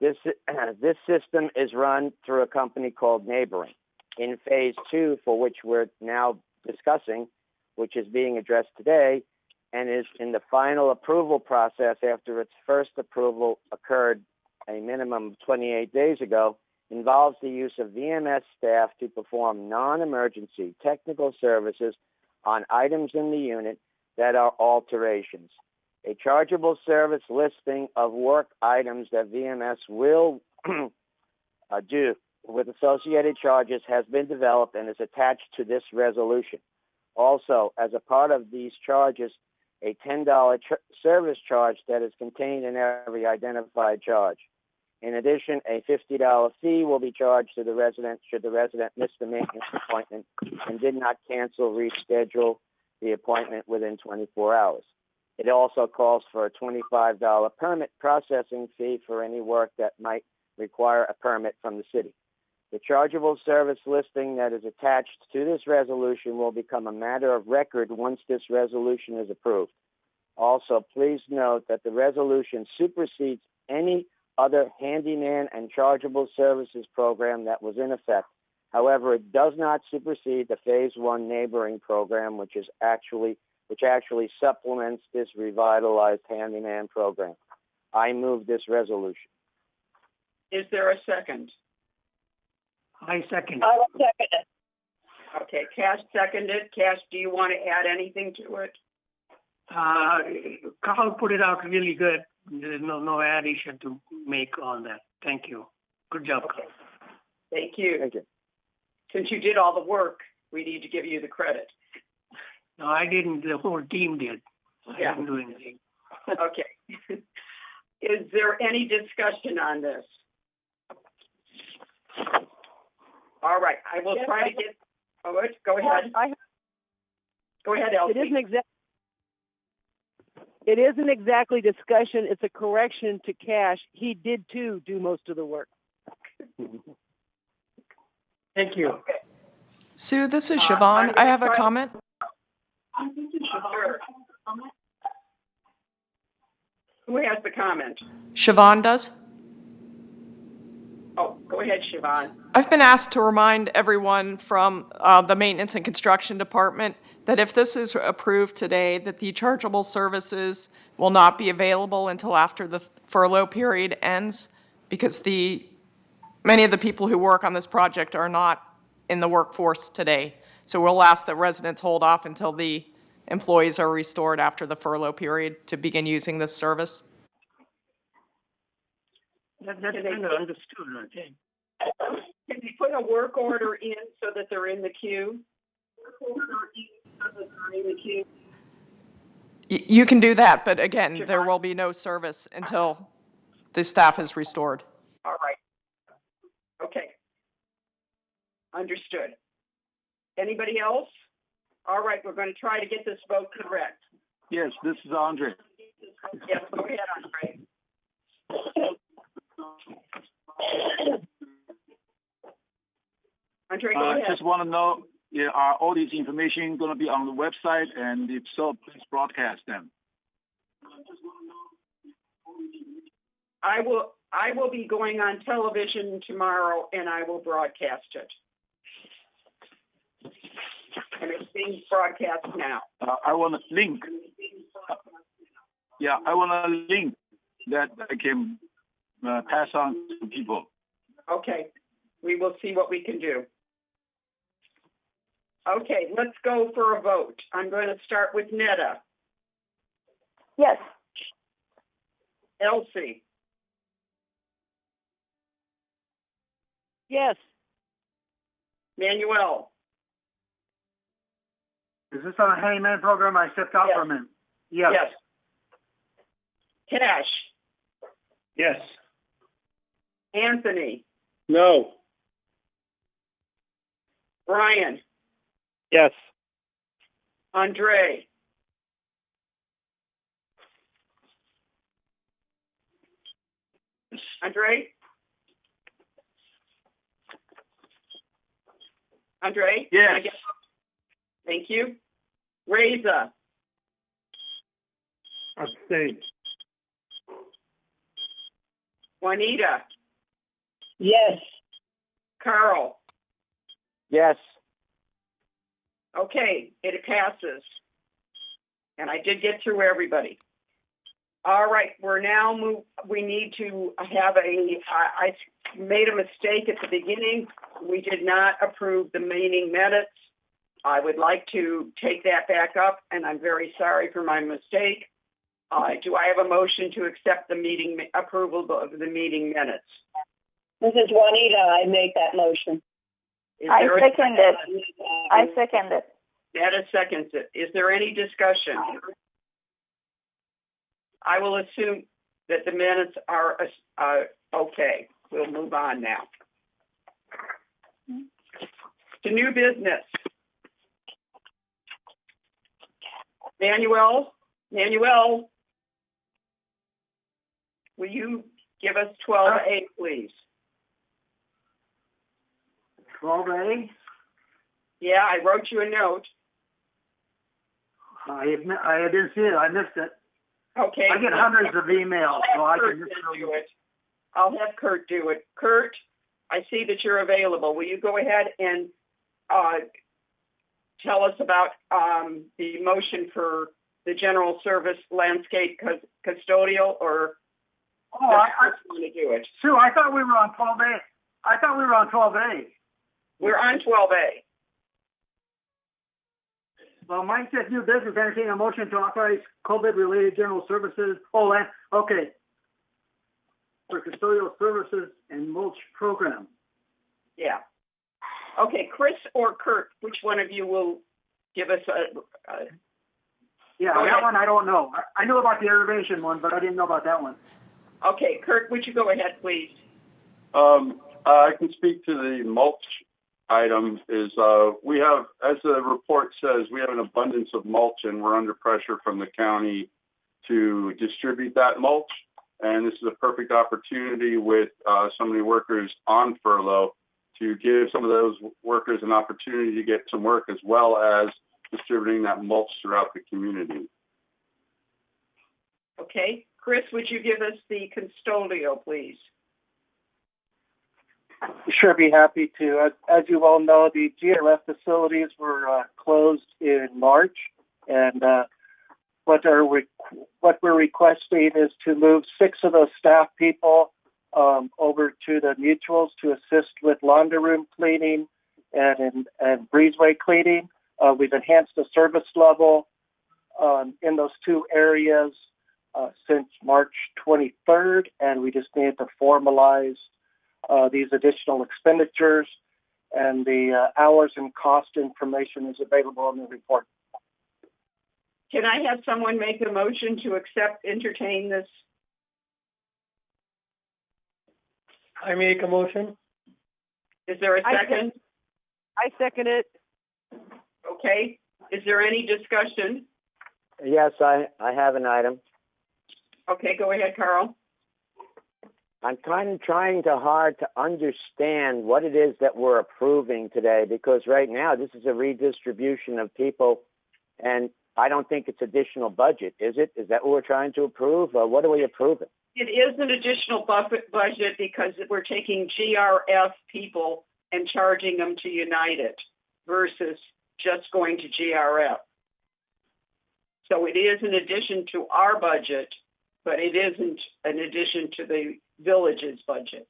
This system is run through a company called Neighboring. In Phase 2, for which we're now discussing, which is being addressed today, and is in the final approval process after its first approval occurred a minimum of 28 days ago, involves the use of VMS staff to perform non-emergency technical services on items in the unit that are alterations. A chargeable service listing of work items that VMS will do with associated charges has been developed and is attached to this resolution. Also, as a part of these charges, a $10 service charge that is contained in every identified charge. In addition, a $50 fee will be charged to the resident should the resident miss the maintenance appointment and did not cancel, reschedule the appointment within 24 hours. It also calls for a $25 permit processing fee for any work that might require a permit from the city. The chargeable service listing that is attached to this resolution will become a matter of record once this resolution is approved. Also, please note that the resolution supersedes any other handyman and chargeable services program that was in effect. However, it does not supersede the Phase 1 neighboring program, which actually supplements this revitalized handyman program. I move this resolution. Is there a second? I second. I will second it. Okay, Cash seconded. Cash, do you want to add anything to it? Carl put it out really good. There's no addition to make on that. Thank you. Good job, Carl. Thank you. Thank you. Since you did all the work, we need to give you the credit. No, I didn't. The whole team did. I Yeah. didn't do anything. Okay. Is there any discussion on this? All right, I will try to get. Oh, go ahead. Go ahead, Elsie. It isn't exactly discussion. It's a correction to Cash. He did too do most of the work. Thank you. Okay. Sue, this is Siobhan. I have a comment. Sure. Who has the comment? Siobhan does. Oh, go ahead, Siobhan. I've been asked to remind everyone from the Maintenance and Construction Department that if this is approved today, that the chargeable services will not be available until after the furlough period ends, because many of the people who work on this project are not in the workforce today. So we'll ask that residents hold off until the employees are restored after the furlough period to begin using this service. That's kind of understood, I think. Can we put a work order in so that they're in the queue? You can do that, but again, there will be no service until the staff is restored. All right. Okay. Understood. Anybody else? All right, we're going to try to get this vote correct. Yes, this is Andre. Yes, go ahead, Andre. Andre, go ahead. I just want to know, are all these information going to be on the website? And if so, please broadcast them. I will be going on television tomorrow, and I will broadcast it. And it's being broadcast now. I want a link. I want a link that I can pass on to people. Okay. We will see what we can do. Okay, let's go for a vote. I'm going to start with Netta. Yes. Elsie. Yes. Manuel. Is this on a handyman program? I stepped out for a minute. Yes. Yes. Cash. Yes. Anthony. No. Brian. Yes. Andre. Andre? Andre? Yes. Thank you. Reza. Abstain. Juanita. Yes. Carl. Yes. Okay, it passes. And I did get through everybody. All right, we need to have I made a mistake at the beginning. We did not approve the meeting minutes. I would like to take that back up, and I'm very sorry for my mistake. Do I have a motion to accept the meeting, approval of the meeting minutes? This is Juanita. I make that motion. I second it. I second it. Netta seconds it. Is there any discussion? I will assume that the minutes are okay. We'll move on now. To new business. Manuel, will you give us 12A, please? 12A? Yeah, I wrote you a note. I didn't see it. I missed it. Okay. I get hundreds of emails, so I can just do it. I'll have Kurt do it. Kurt, I see that you're available. Will you go ahead and tell us about the motion for the general service landscape custodial, or I want to do it? Sue, I thought we were on 12A. I thought we were on 12A. We're on 12A. Well, mine says new business, entertain a motion to authorize COVID-related general services. Oh, okay. For custodial services and mulch program. Yeah. Okay, Chris or Kurt, which one of you will give us Yeah, that one I don't know. I knew about the irrigation one, but I didn't know about that one. Okay, Kurt, would you go ahead, please? I can speak to the mulch item. We have, as the report says, we have an abundance of mulch, and we're under pressure from the county to distribute that mulch. And this is a perfect opportunity with so many workers on furlough to give some of those workers an opportunity to get some work, as well as distributing that mulch throughout the community. Okay. Chris, would you give us the custodial, please? Sure, be happy to. As you all know, the GRF facilities were closed in March, and what we're requesting is to move 6 of those staff people over to the mutuals to assist with laundry room cleaning and breezeway cleaning. We've enhanced the service level in those 2 areas since March 23rd, and we just need to formalize these additional expenditures, and the hours and cost information is available in the report. Can I have someone make a motion to entertain this? I make a motion. Is there a second? I second it. Okay. Is there any discussion? Yes, I have an item. Okay, go ahead, Carl. I'm kind of trying hard to understand what it is that we're approving today, because right now this is a redistribution of people, and I don't think it's additional budget, is it? Is that what we're trying to approve? What are we approving? It is an additional budget because we're taking GRF people and charging them to United versus just going to GRF. So it is an addition to our budget, but it isn't an addition to the village's budget.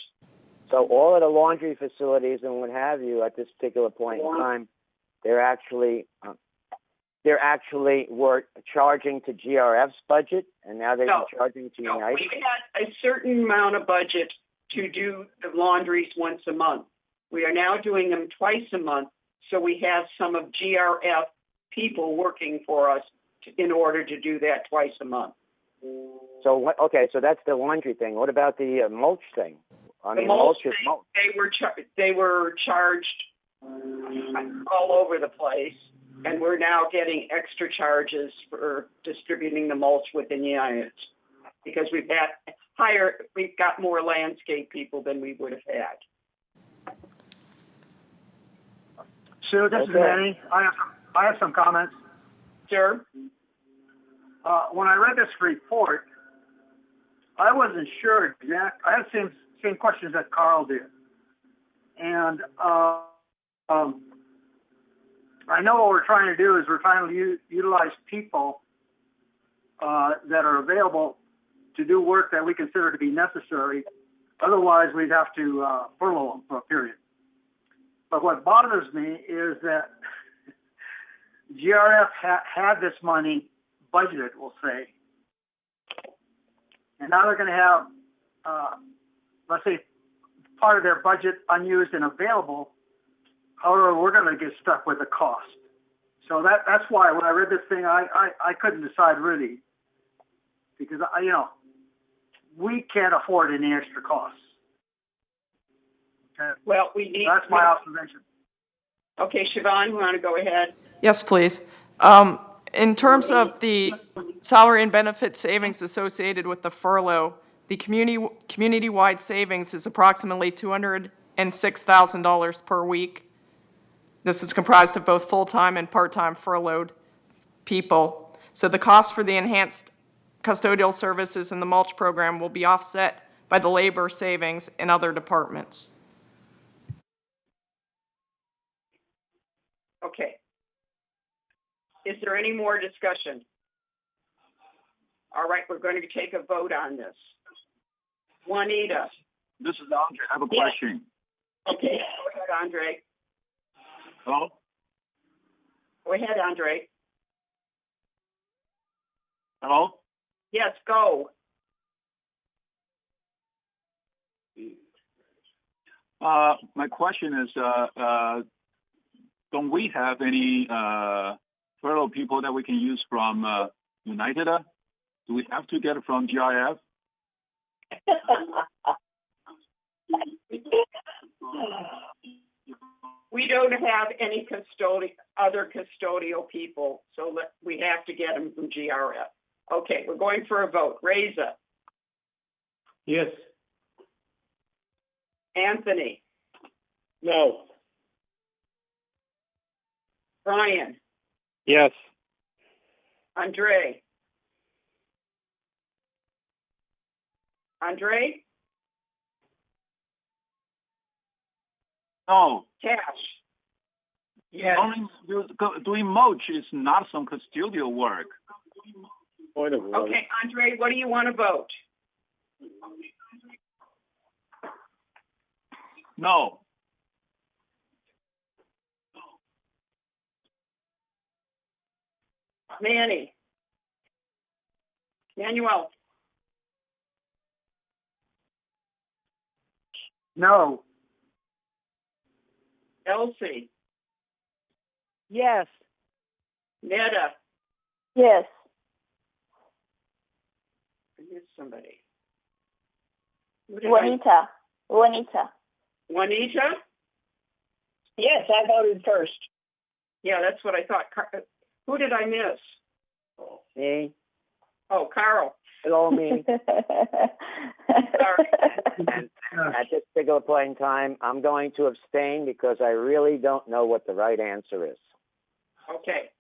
So all of the laundry facilities and what have you at this particular point in time, they're actually were charging to GRF's budget, and now they're charging to United? We had a certain amount of budget to do the laundries once a month. We are now doing them twice a month, so we have some of GRF people working for us in order to do that twice a month. So so that's the laundry thing. What about the mulch thing? I mean, mulch is mulch. They were charged all over the place, and we're now getting extra charges for distributing the mulch within United because we've got more landscape people than we would have had. Sue, this is Manny. I have some comments. Sure. When I read this report, I wasn't sure exactly. I had the same questions that Carl did, and I know what we're trying to do is we're trying to utilize people that are available to do work that we consider to be necessary. Otherwise, we'd have to furlough them for a period. But what bothers me is that GRF had this money budgeted, we'll say, and now they're going to have, let's say, part of their budget unused and available. However, we're going to get stuck with the cost. So that's why when I read this thing, I couldn't decide really, because we can't afford any extra costs. Okay. Well, we need. That's my observation. Okay, Siobhan, you want to go ahead? Yes, please. In terms of the salary and benefit savings associated with the furlough, the community-wide savings is approximately $206,000 per week. This is comprised of both full-time and part-time furloughed people. So the cost for the enhanced custodial services in the mulch program will be offset by the labor savings in other departments. Okay. Is there any more discussion? All right, we're going to take a vote on this. Juanita. This is Andre. I have a question. Okay, go ahead, Andre. Hello? Go ahead, Andre. Hello? Yes, go. My question is, don't we have any furlough people that we can use from United? Do we have to get it from GIF? We don't have any other custodial people, so we have to get them from GRF. Okay, we're going for a vote. Reza. Yes. Anthony. No. Brian. Yes. Andre. Andre? No. Cash. Yes. Doing mulch is not some custodial work. Point of order. Okay, Andre, what do you want to vote? No. Manny. Manuel. No. Elsie. Yes. Netta. Yes. I missed somebody. Juanita. Juanita? Yes, I voted first. Yeah, that's what I thought. Who did I miss? Me. Oh, Carl. Hello, me. Sorry. And at this particular point in time, I'm going to abstain because I really don't know what the right answer is. Okay.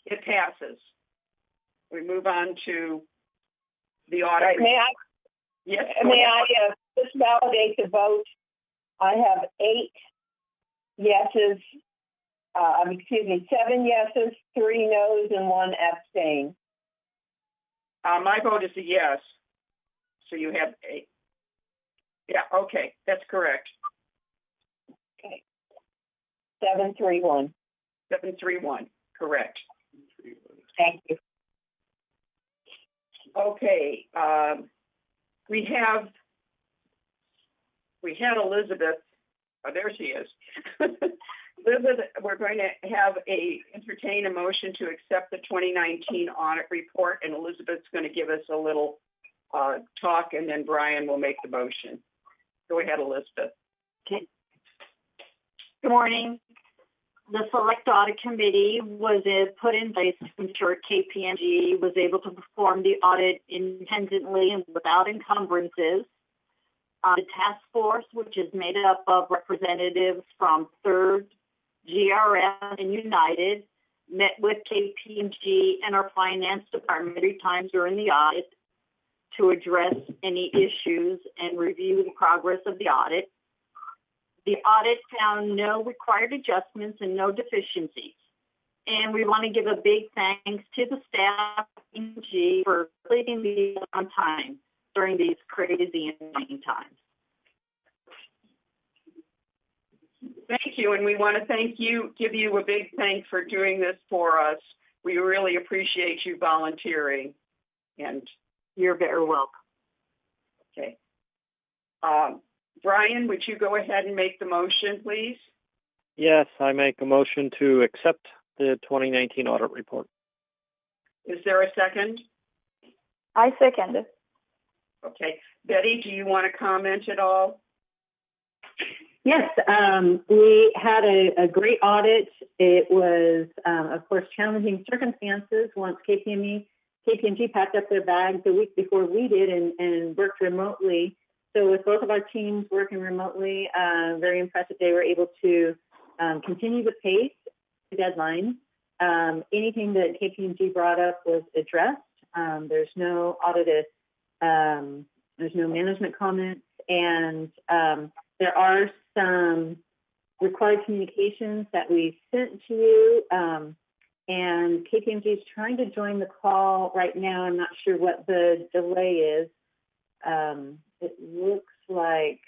It passes. We move on to the audit. Right, may I? Yes. May I just validate the vote? I have 8 yeses. 7 yeses, 3 noes, and 1 abstain. My vote is a yes. So you have 8. Yeah, okay, that's correct. Okay. 731. 731, correct. Thank you. Okay, we had Elizabeth. Oh, there she is. Elizabeth, we're going to entertain a motion to accept the 2019 audit report, and Elizabeth's going to give us a little talk, and then Brian will make the motion. Go ahead, Elizabeth. Okay. Good morning. The Select Audit Committee was put in place to ensure KPMG was able to perform the audit independently and without encumbrances. The task force, which is made up of representatives from Third, GRF, and United, met with KPMG and our finance department 3 times during the audit to address any issues and review the progress of the audit. The audit found no required adjustments and no deficiencies. And we want to give a big thanks to the staff at KPMG for completing these on time during these crazy and annoying times. Thank you, and we want to give you a big thanks for doing this for us. We really appreciate you volunteering, and You're very welcome. Okay. Brian, would you go ahead and make the motion, please? Yes, I make a motion to accept the 2019 audit report. Is there a second? I second it. Okay. Betty, do you want to comment at all? Yes, we had a great audit. It was, of course, challenging circumstances once KPMG packed up their bags the week before we did and worked remotely. So with both of our teams working remotely, very impressed that they were able to continue the pace, the deadline. Anything that KPMG brought up was addressed. There's no audited, there's no management comments, and there are some required communications that we sent to you, and KPMG is trying to join the call right now. I'm not sure what the delay is. It looks like,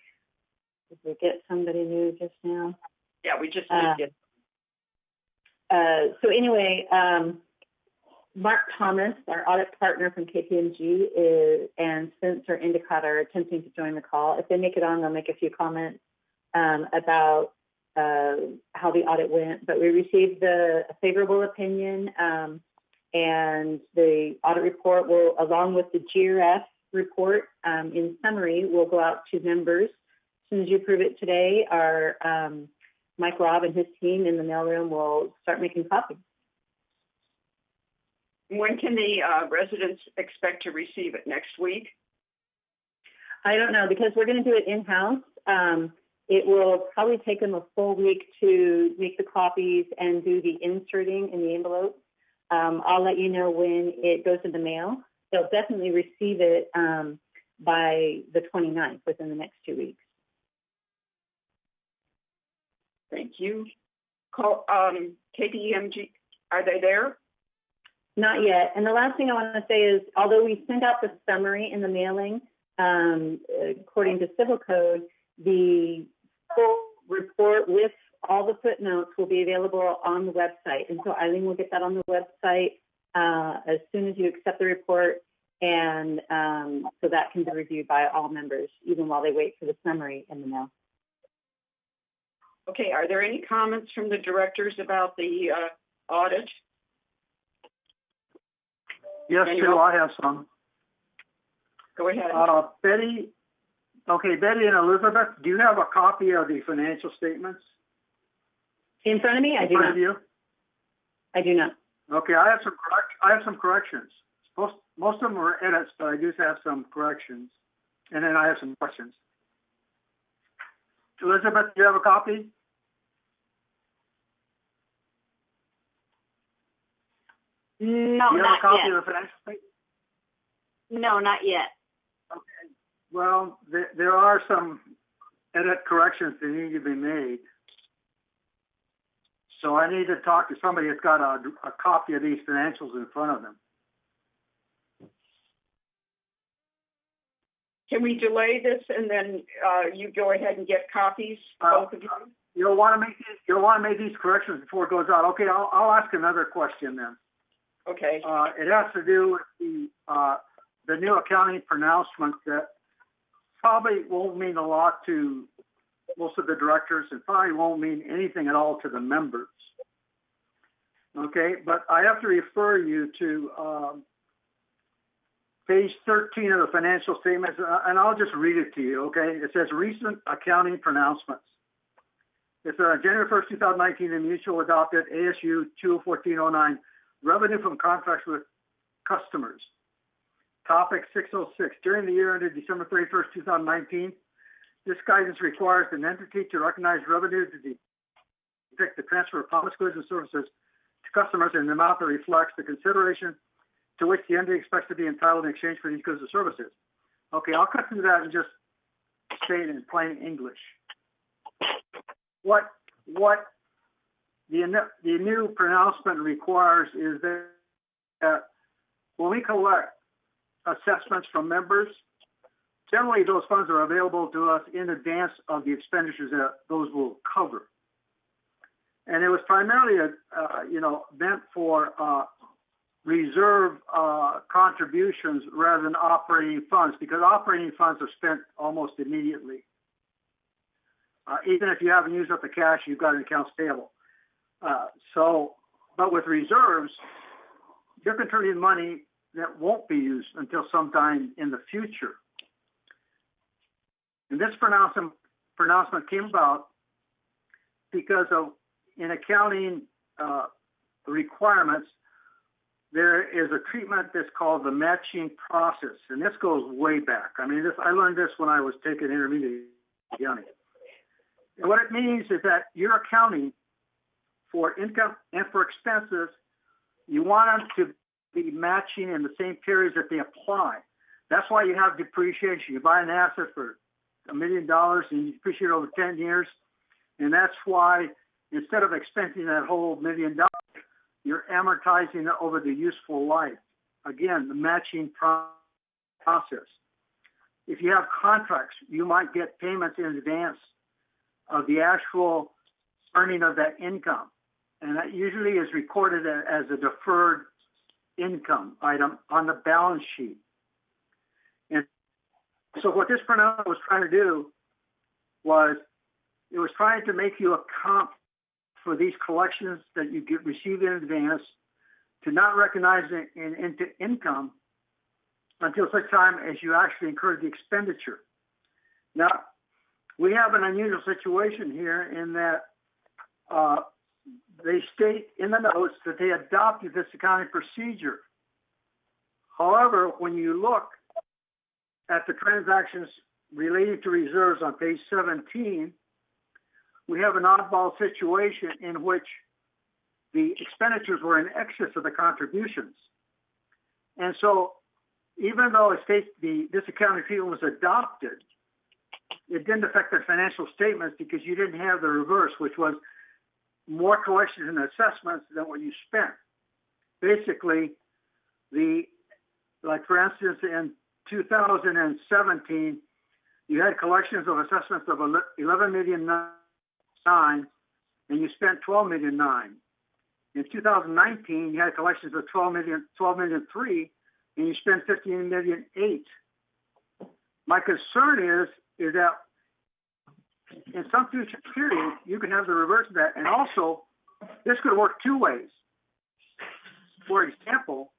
did we get somebody new just now? Yeah, we just did. So anyway, Mark Thomas, our audit partner from KPMG, and Spencer Endicott are attempting to join the call. If they make it on, they'll make a few comments about how the audit went. But we received a favorable opinion, and the audit report will, along with the GRF report, in summary, will go out to members. As soon as you approve it today, our Mike Robb and his team in the mailroom will start making copies. When can the residents expect to receive it? Next week? I don't know, because we're going to do it in-house. It will probably take them a full week to make the copies and do the inserting in the envelope. I'll let you know when it goes in the mail. They'll definitely receive it by the 29th, within the next 2 weeks. Thank you. Call KPMG, are they there? Not yet. And the last thing I want to say is, although we send out the summary in the mailing, according to Civil Code, the full report with all the footnotes will be available on the website. And so Eileen will get that on the website as soon as you accept the report, and so that can be reviewed by all members, even while they wait for the summary in the mail. Okay, are there any comments from the directors about the audit? Yes, Sue, I have some. Go ahead. Betty and Elizabeth, do you have a copy of the financial statements? In front of me? I do not. You? I do not. Okay, I have some corrections. Most of them are edits, but I do have some corrections. And then I have some questions. Elizabeth, do you have a copy? No, do you have not a copy yet. of the financial statement? No, not yet. Okay. Well, there are some edit corrections that need to be made. So I need to talk to somebody that's got a copy of these financials in front of them. Can we delay this and then you go ahead and get copies, both of you? You'll want to make these corrections before it goes out. Okay, I'll ask another question then. Okay. It has to do with the new accounting pronouncement that probably won't mean a lot to most of the directors, and probably won't mean anything at all to the members. Okay, but I have to refer you to page 13 of the financial statements, and I'll just read it to you, okay? It says recent accounting pronouncements. It's January 1st, 2019, the mutual adopted ASU 21409, revenue from contracts with customers. Topic 606, during the year ended December 31st, 2019, this guidance requires an entity to recognize revenue to depict the transfer of promised goods and services to customers in an amount that reflects the consideration to which the entity expects to be entitled in exchange for these goods or services. Okay, I'll cut through that and just say it in plain English. What the new pronouncement requires is that when we collect assessments from members, generally those funds are available to us in advance of the expenditures that those will cover. And it was primarily meant for reserve contributions rather than operating funds, because operating funds are spent almost immediately. Even if you haven't used up the cash, you've got an accounts payable. But with reserves, you're contributing money that won't be used until sometime in the future. And this pronouncement came about because of, in accounting requirements, there is a treatment that's called the matching process, and this goes way back. I mean, I learned this when I was taking intermediate accounting. And what it means is that you're accounting for income and for expenses. You want them to be matching in the same periods that they apply. That's why you have depreciation. You buy an asset for $1 million and you depreciate over 10 years. And that's why instead of expensing that whole $1 million, you're amortizing it over the useful life. Again, the matching process. If you have contracts, you might get payments in advance of the actual earning of that income. And that usually is recorded as a deferred income item on the balance sheet. And so what this pronouncement was trying to do was it was trying to make you account for these collections that you receive in advance, to not recognize it into income until such time as you actually incur the expenditure. Now, we have an unusual situation here in that they state in the notes that they adopted this accounting procedure. However, when you look at the transactions related to reserves on page 17, we have an oddball situation in which the expenditures were in excess of the contributions. And so even though it states this accounting treatment was adopted, it didn't affect the financial statements because you didn't have the reverse, which was more collections and assessments than what you spent. Basically, like for instance, in 2017, you had collections of assessments of $11.9 million, and you spent $12.9 million. In 2019, you had collections of $12.3 million, and you spent $15.8 million. My concern is that in some future period, you can have the reverse of that. And also, this could work two ways. For example,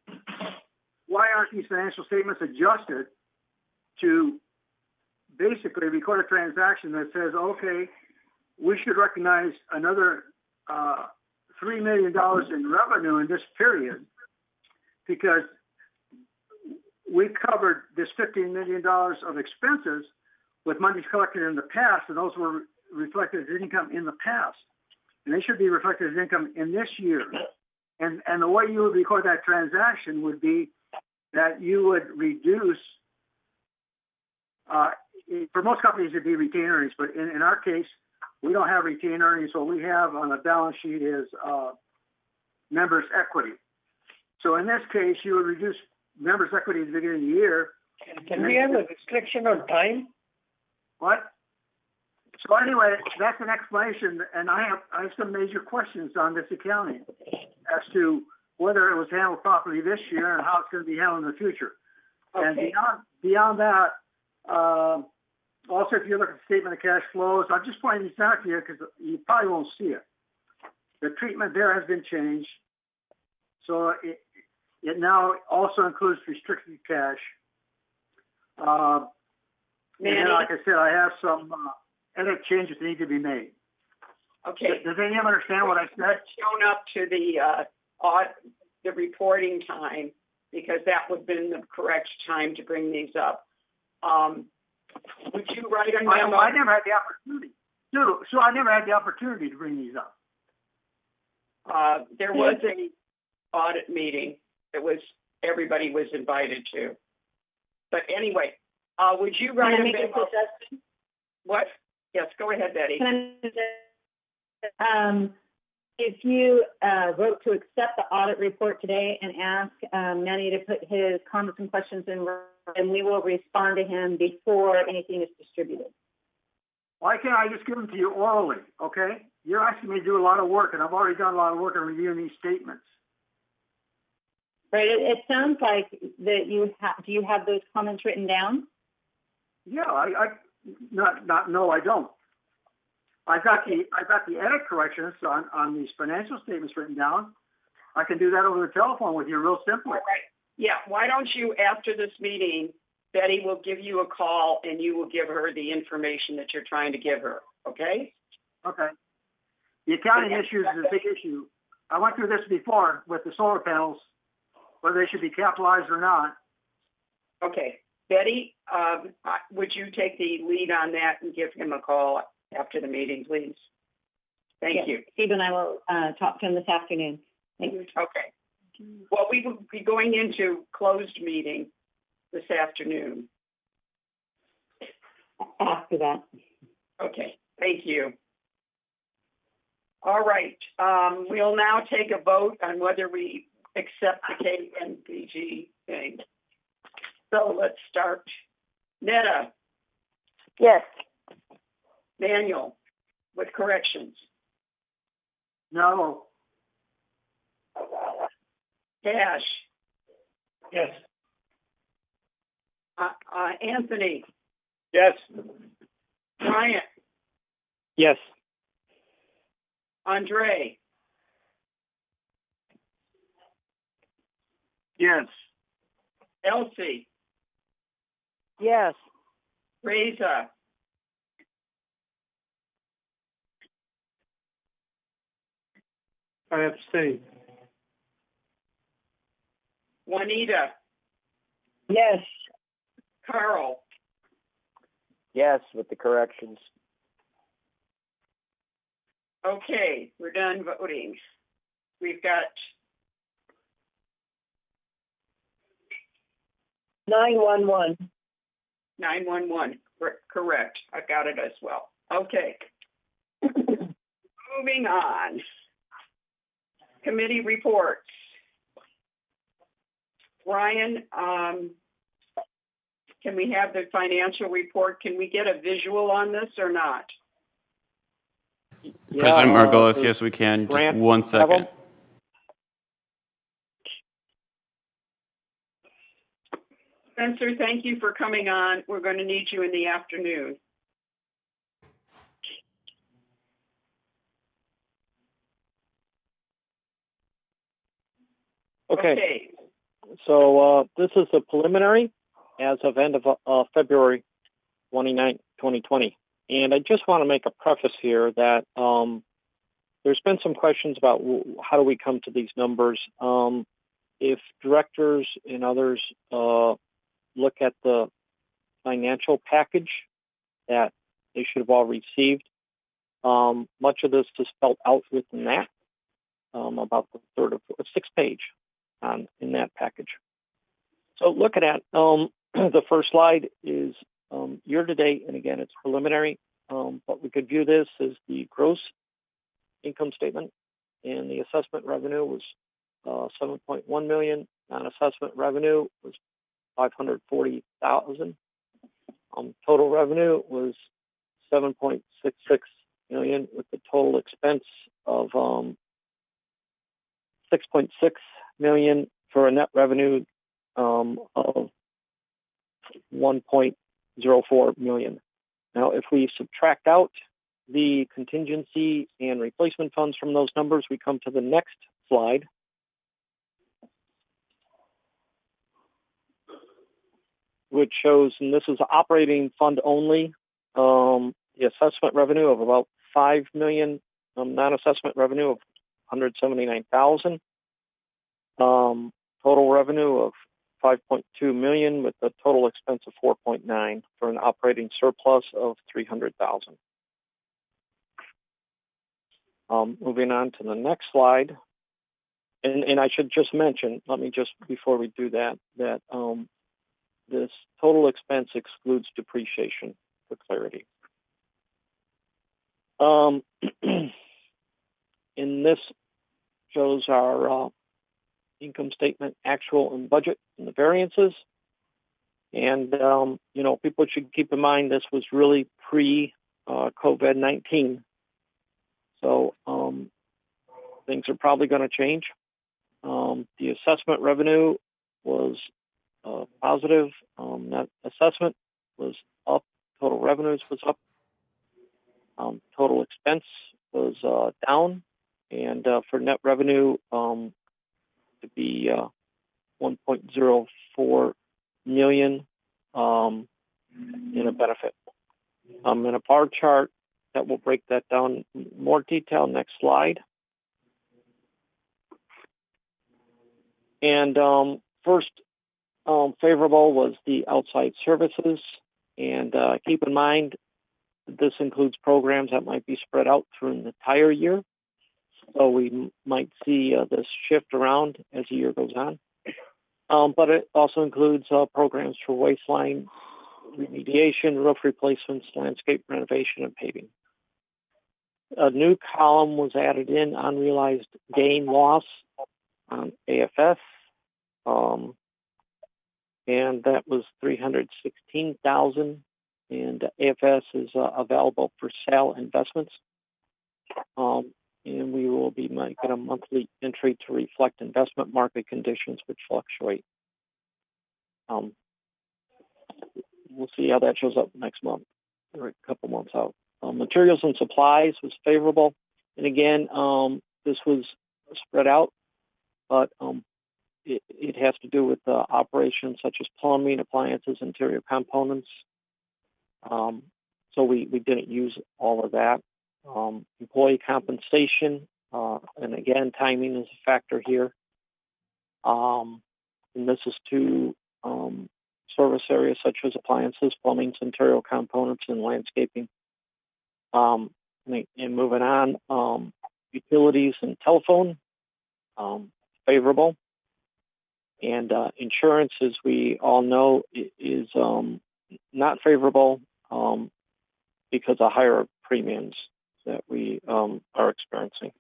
why aren't these financial statements adjusted to basically record a transaction that says, okay, we should recognize another $3 million in revenue in this period because we covered this $15 million of expenses with monies collected in the past, and those were reflected as income in the past. And they should be reflected as income in this year. And the way you would record that transaction would be that you would reduce, for most companies it'd be retained earnings, but in our case, we don't have retained earnings. What we have on the balance sheet is members' equity. So in this case, you would reduce members' equity at the beginning of the year. Can we have a restriction on time? What? So anyway, that's an explanation, and I have some major questions on this accounting as to whether it was handled properly this year and how it's going to be handled in the future. Okay. And beyond that, also if you look at the statement of cash flows, I'm just pointing this out here because you probably won't see it. The treatment there has been changed, so it now also includes restricted cash. And like I said, I have some edit changes that need to be made. Okay. Does anyone understand what I said? Shown up to the reporting time, because that would have been the correct time to bring these up. Would you write a memo? I never had the opportunity. So I never had the opportunity to bring these up. There was a audit meeting that everybody was invited to. But anyway, would you write a memo? What? Yes, go ahead, Betty. If you vote to accept the audit report today and ask Manny to put his comments and questions in, and we will respond to him before anything is distributed. Why can't I just give them to you orally, okay? You're asking me to do a lot of work, and I've already done a lot of work on reviewing these statements. Right, it sounds like that do you have those comments written down? Yeah, no, I don't. I've got the edit corrections on these financial statements written down. I can do that over the telephone with you real simply. All right. Yeah, why don't you, after this meeting, Betty will give you a call and you will give her the information that you're trying to give her, okay? Okay. The accounting issue is a big issue. I went through this before with the solar panels, whether they should be capitalized or not. Okay. Betty, would you take the lead on that and give him a call after the meeting, please? Thank you. Steve and I will talk to him this afternoon. Thank you. Okay. Well, we will be going into closed meeting this afternoon. After that. Okay, thank you. All right, we'll now take a vote on whether we accept the KNPG thing. So let's start. Netta? Yes. Manuel, with corrections? No. Cash? Yes. Anthony? Yes. Bryant? Yes. Andre? Yes. Elsie? Yes. Reza? I abstain. Juanita? Yes. Carl? Yes, with the corrections. Okay, we're done voting. We've got 911. 911, correct. I got it as well. Okay. Moving on. Committee reports. Ryan, can we have the financial report? Can we get a visual on this or not? President Margolis, yes, we can. Just Grant, 1 second. Spencer, thank you for coming on. We're going to need you in the afternoon. Okay. So this is a preliminary as of end of February 29, 2020. And I just want to make a preface here that there's been some questions about how do we come to these numbers. If directors and others look at the financial package that they should have all received, much of this is spelled out within that, about the third or sixth page in that package. So looking at the first slide is year to date, and again, it's preliminary, but we could view this as the gross income statement, and the assessment revenue was $7.1 million. Non-assessment revenue was $540,000. Total revenue was $7.66 million, with the total expense of $6.6 million for a net revenue of $1.04 million. Now, if we subtract out the contingency and replacement funds from those numbers, we come to the next slide. Which shows, and this is operating fund only, the assessment revenue of about $5 million, non-assessment revenue of $179,000, total revenue of $5.2 million with a total expense of $4.9 million for an operating surplus of $300,000. Moving on to the next slide, and I should just mention, let me just before we do that this total expense excludes depreciation for clarity. And this shows our income statement, actual and budget, and the variances. And, people should keep in mind this was really pre-COVID-19. So things are probably going to change. The assessment revenue was positive. Net assessment was up. Total revenues was up. Total expense was down. And for net revenue to be 1.04 million in a benefit. In a bar chart that will break that down in more detail. Next slide. And first favorable was the outside services. And keep in mind, this includes programs that might be spread out through an entire year. So we might see this shift around as the year goes on. But it also includes programs for waistline remediation, roof replacements, landscape renovation, and paving. A new column was added in, unrealized gain loss on AFS. And that was $316,000. And AFS is available for sale investments. And we will be making a monthly entry to reflect investment market conditions, which fluctuate. We'll see how that shows up next month, or a couple months out. Materials and supplies was favorable. And again, this was spread out, but it has to do with operations such as plumbing, appliances, interior components. So we didn't use all of that. Employee compensation, and again, timing is a factor here. And this is to service areas such as appliances, plumbing, interior components, and landscaping. And moving on, utilities and telephone, favorable. And insurance, as we all know, is not favorable because of higher premiums that we are experiencing.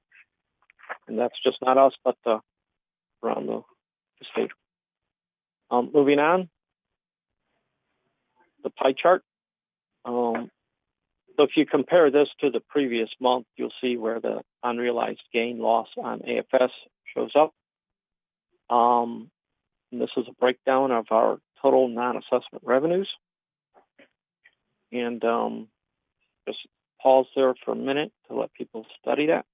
And that's just not us, but around the state. Moving on, the pie chart. So if you compare this to the previous month, you'll see where the unrealized gain loss on AFS shows up. And this is a breakdown of our total non-assessment revenues. And just pause there for a minute to let people study that.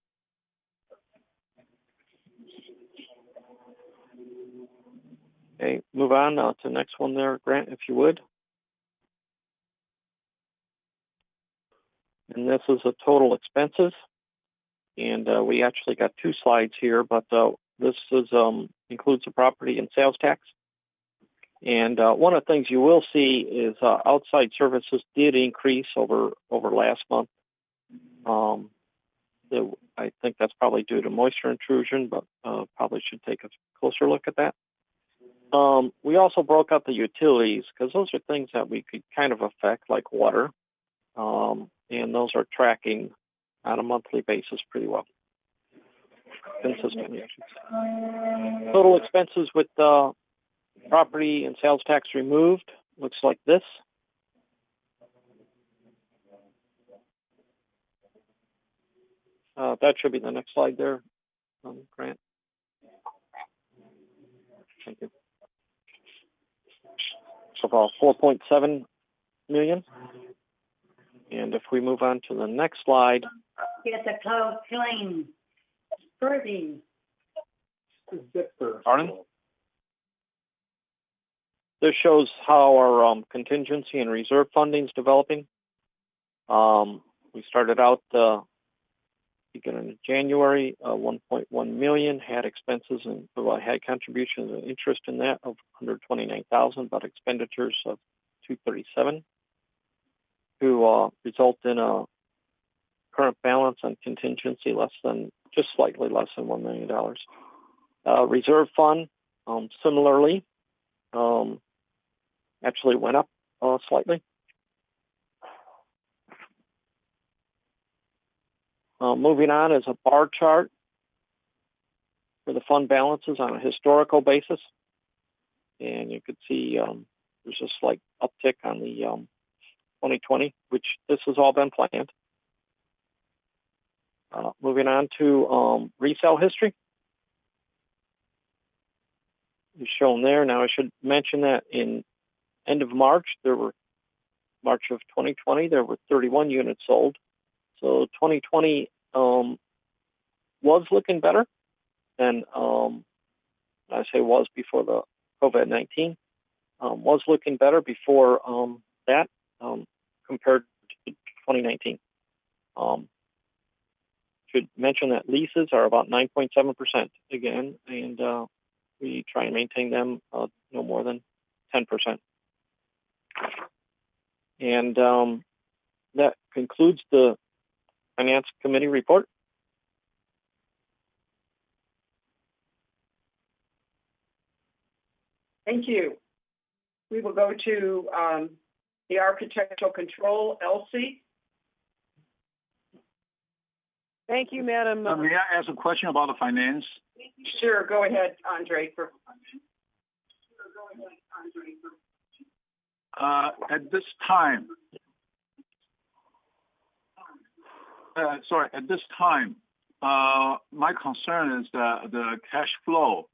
Okay, move on to the next one there, Grant, if you would. And this is the total expenses. And we actually got two slides here, but this is includes the property and sales tax. And one of the things you will see is outside services did increase over last month. I think that's probably due to moisture intrusion, but probably should take a closer look at that. We also broke out the utilities because those are things that we could kind of affect, like water. And those are tracking on a monthly basis pretty well. Consistently. Total expenses with property and sales tax removed looks like this. That should be the next slide there, Grant. Thank you. So about 4.7 million. And if we move on to the next slide. Get the clothes clean. Pretty. Pardon? This shows how our contingency and reserve funding is developing. We started out beginning of January, 1.1 million, had expenses and had contributions and interest in that of 129,000, but expenditures of 237, to result in a current balance on contingency just slightly less than $1 million. Reserve fund, similarly, actually went up slightly. Moving on is a bar chart for the fund balances on a historical basis. And you could see there's a slight uptick on the 2020, which this has all been planned. Moving on to resale history. is shown there. Now, I should mention that in end of March, March of 2020, there were 31 units sold. So 2020 was looking better than, I say was before the COVID-19, was looking better before that compared to 2019. Should mention that leases are about 9.7% again, and we try and maintain them no more than 10%. And that concludes the Finance Committee report. Thank you. We will go to the Architectural Control, Elsie. Thank you, Madam. May I ask a question about the finance? Sure, go ahead, Andre. At this time, my concern is the cash flow.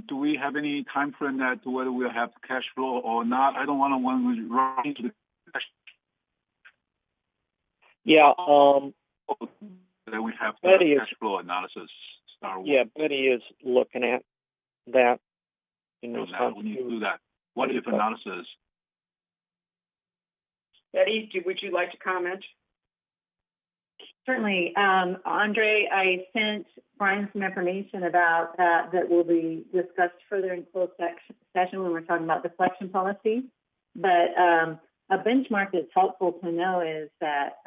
Do we have any time frame that whether we'll have cash flow or not? I don't want to run into the cash. Yeah. That we have the cash flow analysis start with. Yeah, Betty is looking at that. In response we need to do that. What if analysis? Betty, would you like to comment? Certainly. Andre, I sent Brian some information about that will be discussed further in closed session when we're talking about the collection policy. But a benchmark that's helpful to know is that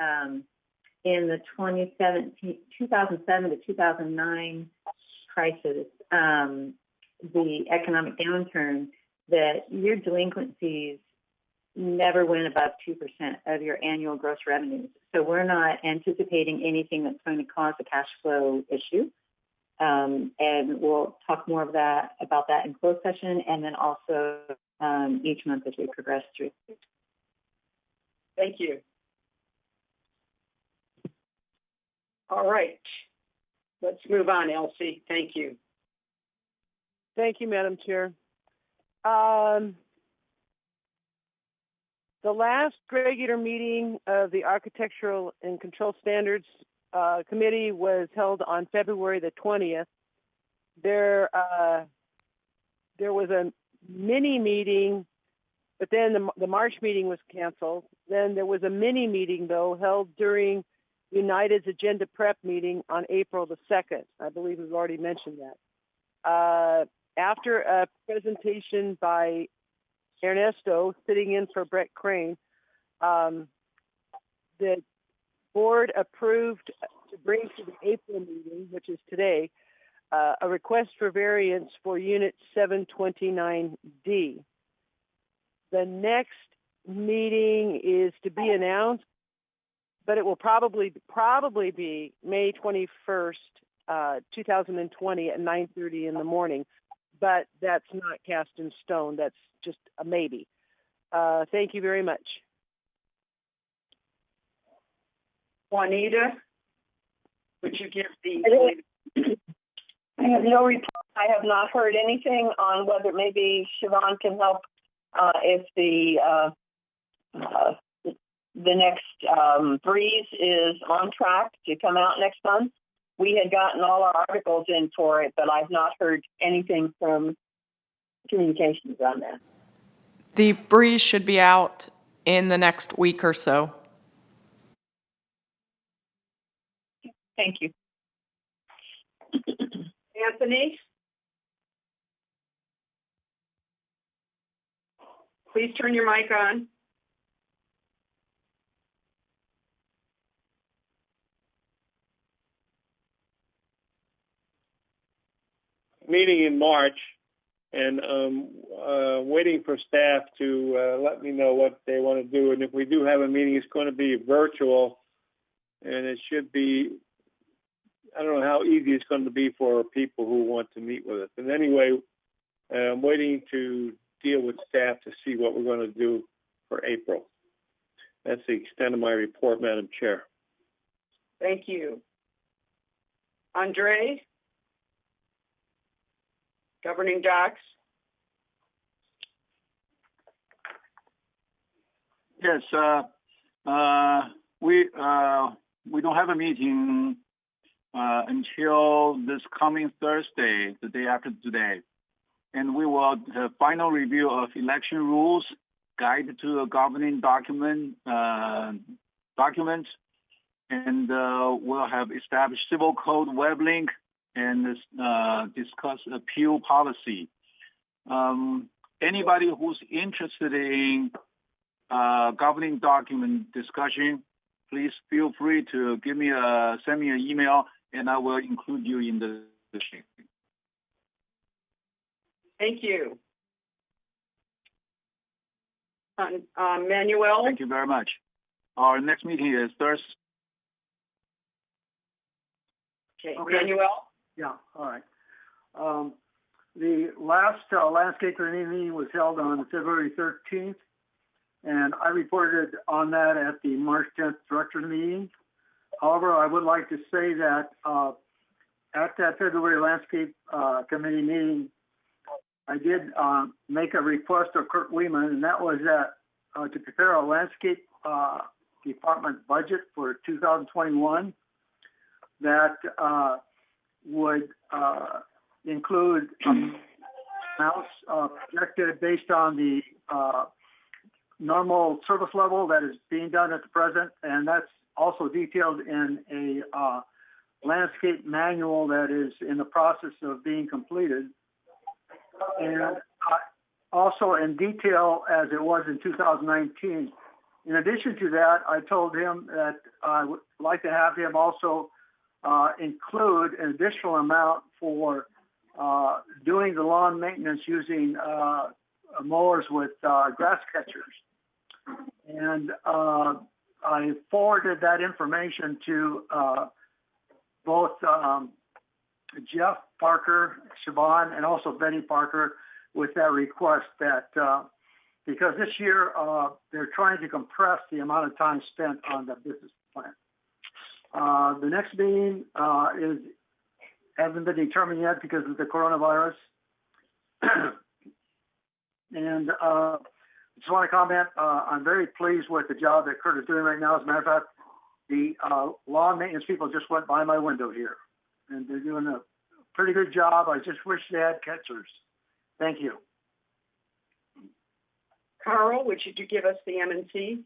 in the 2007 to 2009 crisis, the economic downturn, that your delinquencies never went above 2% of your annual gross revenues. So we're not anticipating anything that's going to cause a cash flow issue. And we'll talk more about that in closed session, and then also each month as we progress through. Thank you. All right. Let's move on, Elsie. Thank you. Thank you, Madam Chair. The last regular meeting of the Architectural and Control Standards Committee was held on February the 20th. There was a mini meeting, but then the March meeting was canceled. Then there was a mini meeting, though, held during United's agenda prep meeting on April the 2nd. I believe we've already mentioned that. After a presentation by Ernesto, sitting in for Brett Crane, the board approved to bring to the April meeting, which is today, a request for variance for Unit 729D. The next meeting is to be announced, but it will probably be May 21st, 2020 at 9:30 in the morning. But that's not cast in stone. That's just a maybe. Thank you very much. Juanita, would you give the... I have no report. I have not heard anything on whether maybe Siobhan can help if the next Breeze is on track to come out next month. We had gotten all our articles in for it, but I've not heard anything from communications on that. The Breeze should be out in the next week or so. Thank you. Anthony? Please turn your mic on. Meeting in March, and waiting for staff to let me know what they want to do. And if we do have a meeting, it's going to be virtual, and it should be, I don't know how easy it's going to be for people who want to meet with us. And anyway, I'm waiting to deal with staff to see what we're going to do for April. That's the extent of my report, Madam Chair. Thank you. Andre? Governing docs? Yes, we don't have a meeting until this coming Thursday, the day after today, and we will have final review of election rules, guide to a governing documents, and we'll have established civil code web link and discuss appeal policy. Anybody who's interested in governing document discussion, please feel free to send me an email, and I will include you in the discussion. Thank you. Manuel? Thank you very much. Our next meeting is Thursday. Okay, Manuel? Yeah, all right. The last landscape committee meeting was held on February 13th, and I reported on that at the March 10th director's meeting. However, I would like to say that at that February landscape committee meeting, I did make a request of Kurt Weeman, and that was that to prepare a landscape department budget for 2021 that would include amounts projected based on the normal service level that is being done at the present, and that's also detailed in a landscape manual that is in the process of being completed, and also in detail as it was in 2019. In addition to that, I told him that I would like to have him also include an additional amount for doing the lawn maintenance using mowers with grass catchers. And I forwarded that information to both Jeff Parker, Siobhan, and also Betty Parker with that request that because this year they're trying to compress the amount of time spent on the business plan. The next meeting hasn't been determined yet because of the coronavirus. And just want to comment, I'm very pleased with the job that Kurt is doing right now. As a matter of fact, the lawn maintenance people just went by my window here, and they're doing a pretty good job. I just wish they had catchers. Thank you. Carl, would you give us the M&C?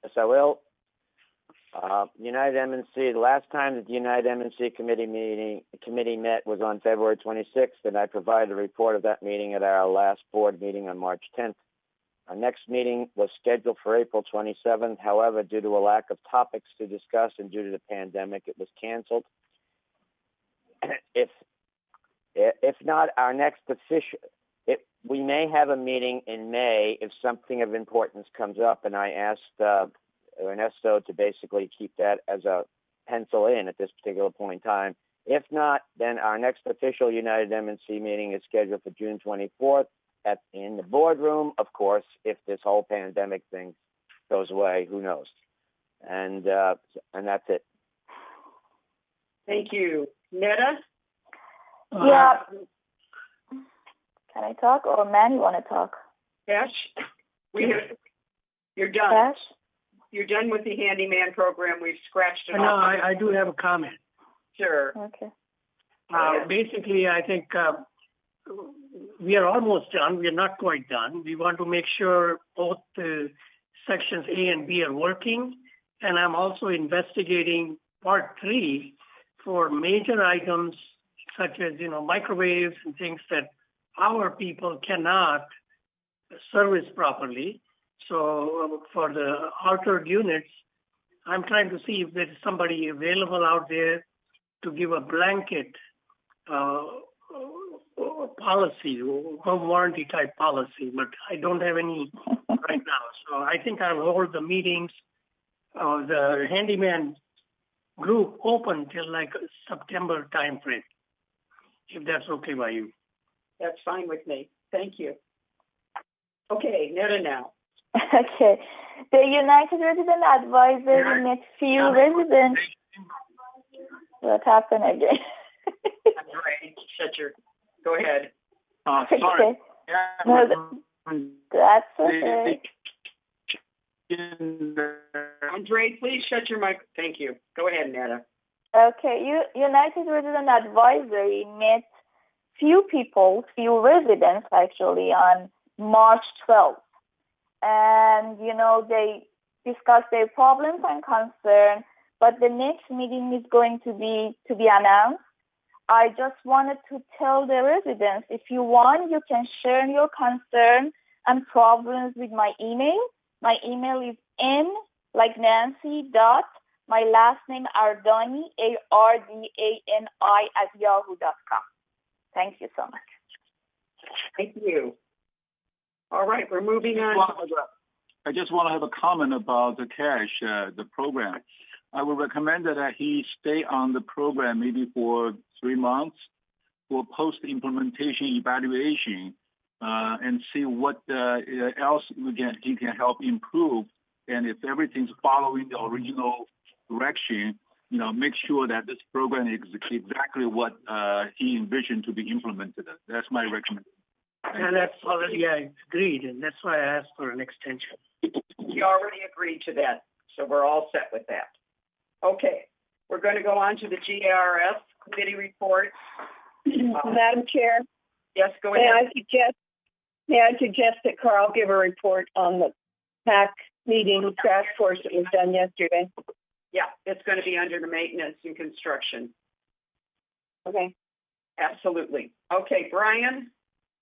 Yes, I will. United M&C, the last time that the United M&C committee met was on February 26th, and I provided a report of that meeting at our last board meeting on March 10th. Our next meeting was scheduled for April 27th. However, due to a lack of topics to discuss and due to the pandemic, it was canceled. If not, our next official, we may have a meeting in May if something of importance comes up, and I asked Ernesto to basically keep that as a pencil in at this particular point in time. If not, then our next official United M&C meeting is scheduled for June 24th in the boardroom, of course, if this whole pandemic thing goes away, who knows? And that's it. Thank you. Netta? Yeah. Can I talk, or man, you want to talk? Cash? You're done. Cash? You're done with the handyman program. We've scratched it No, off. I do have a comment. Sure. Okay. Basically, I think we are almost done. We are not quite done. We want to make sure both sections A and B are working. And I'm also investigating part 3 for major items such as, microwaves and things that our people cannot service properly. So for the altered units, I'm trying to see if there is somebody available out there to give a blanket policy, home warranty type policy, but I don't have any right now. So I think I'll hold the meetings, the handyman group open till like September timeframe, if that's okay by you. That's fine with me. Thank you. Okay, Netta now. Okay. The United Resident Advisor met few residents. What happened again? That's right. Go ahead. Sorry. Okay. No, that's okay. Andre, please shut your mic. Thank you. Go ahead, Netta. Okay, United Resident Advisory met few residents actually on March 12th. And, they discussed their problems and concerns, but the next meeting is going to be announced. I just wanted to tell the residents, if you want, you can share your concern and problems with my email. My email is n, like Nancy, dot, my last name, Ardani, ARDANI, @yahoo.com. Thank you so much. Thank you. All right, we're moving on. I just want to have a comment about the cash, the program. I would recommend that he stay on the program maybe for 3 months for post-implementation evaluation and see what else he can help improve. And if everything's following the original direction, make sure that this program is exactly what he envisioned to be implemented. That's my recommendation. And that's already agreed, and that's why I asked for an extension. You already agreed to that, so we're all set with that. Okay, we're going to go on to the GRF committee report. Madam Chair? Yes, go ahead. May I suggest that Carl give a report on the PAC meeting task force that was done yesterday? Yeah, it's going to be under the maintenance and construction. Okay. Absolutely. Okay, Brian,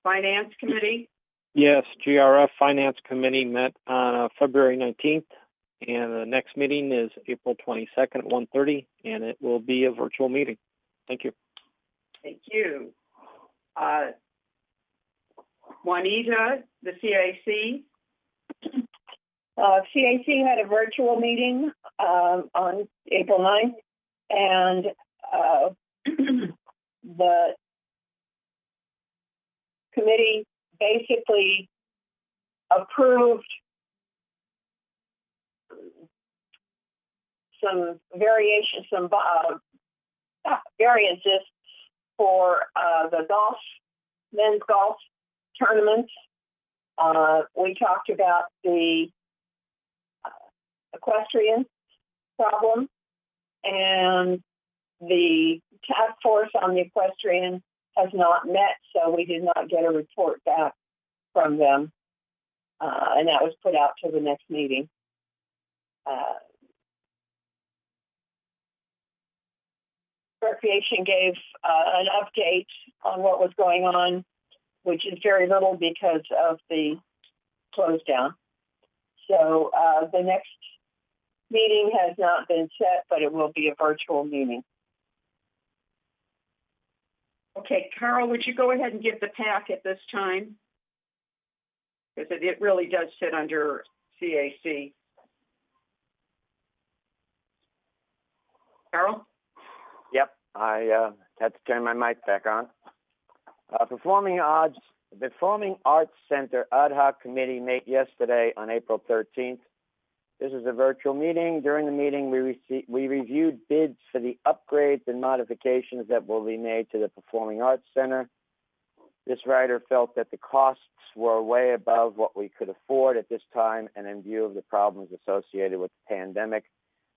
Finance Committee. Yes, GRF Finance Committee met on February 19th, and the next meeting is April 22nd at 1:30, and it will be a virtual meeting. Thank you. Thank you. Juanita, the CAC. CAC had a virtual meeting on April 9th, and the committee basically approved some variances for the men's golf tournaments. We talked about the equestrian problem, and the task force on the equestrian has not met, so we did not get a report back from them, and that was put out to the next meeting. Recreation gave an update on what was going on, which is very little because of the close down. So the next meeting has not been set, but it will be a virtual meeting. Okay, Carol, would you go ahead and give the PAC at this time? Because it really does sit under CAC. Carol? Yep, I had to turn my mic back on. Performing Arts Center Ad Hoc Committee met yesterday on April 13th. This is a virtual meeting. During the meeting, we reviewed bids for the upgrades and modifications that will be made to the Performing Arts Center. This writer felt that the costs were way above what we could afford at this time, and in view of the problems associated with the pandemic,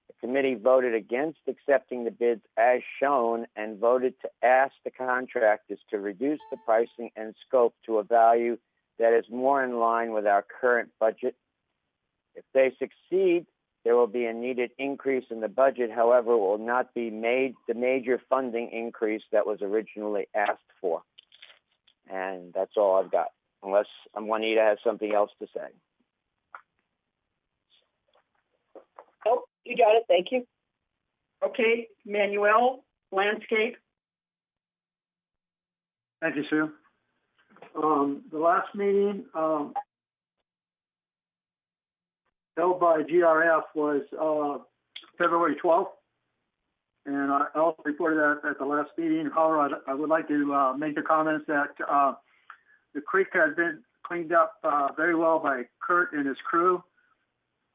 the committee voted against accepting the bids as shown and voted to ask the contractors to reduce the pricing and scope to a value that is more in line with our current budget. If they succeed, there will be a needed increase in the budget. However, it will not be the major funding increase that was originally asked for. And that's all I've got, unless Juanita has something else to say. Nope, you got it. Thank you. Okay, Manuel, Landscape. Thank you, Sue. The last meeting held by GRF was February 12th, and I also reported that at the last meeting. However, I would like to make the comments that the creek had been cleaned up very well by Kurt and his crew.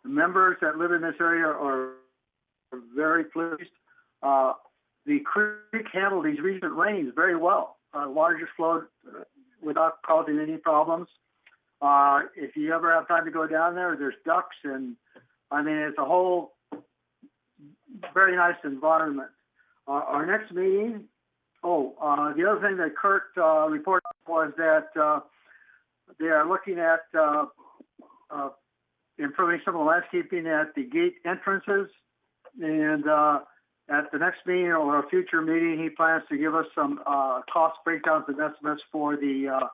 The members that live in this area are very pleased. The creek handled these recent rains very well. Largest flow without causing any problems. If you ever have time to go down there, there's ducks, and I mean, it's a whole very nice environment. Our next meeting, the other thing that Kurt reported was that they are looking at improving some of the landscaping at the gate entrances. And at the next meeting or a future meeting, he plans to give us some cost breakdowns and estimates for the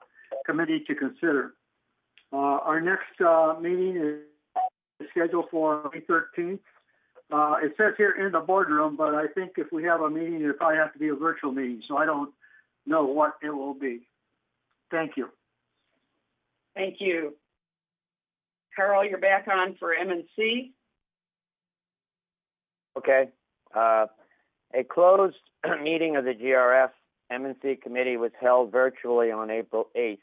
committee to consider. Our next meeting is scheduled for May 13th. It says here in the boardroom, but I think if we have a meeting, it'll probably have to be a virtual meeting, so I don't know what it will be. Thank you. Thank you. Carl, you're back on for M&C. Okay. A closed meeting of the GRF M&C committee was held virtually on April 8th.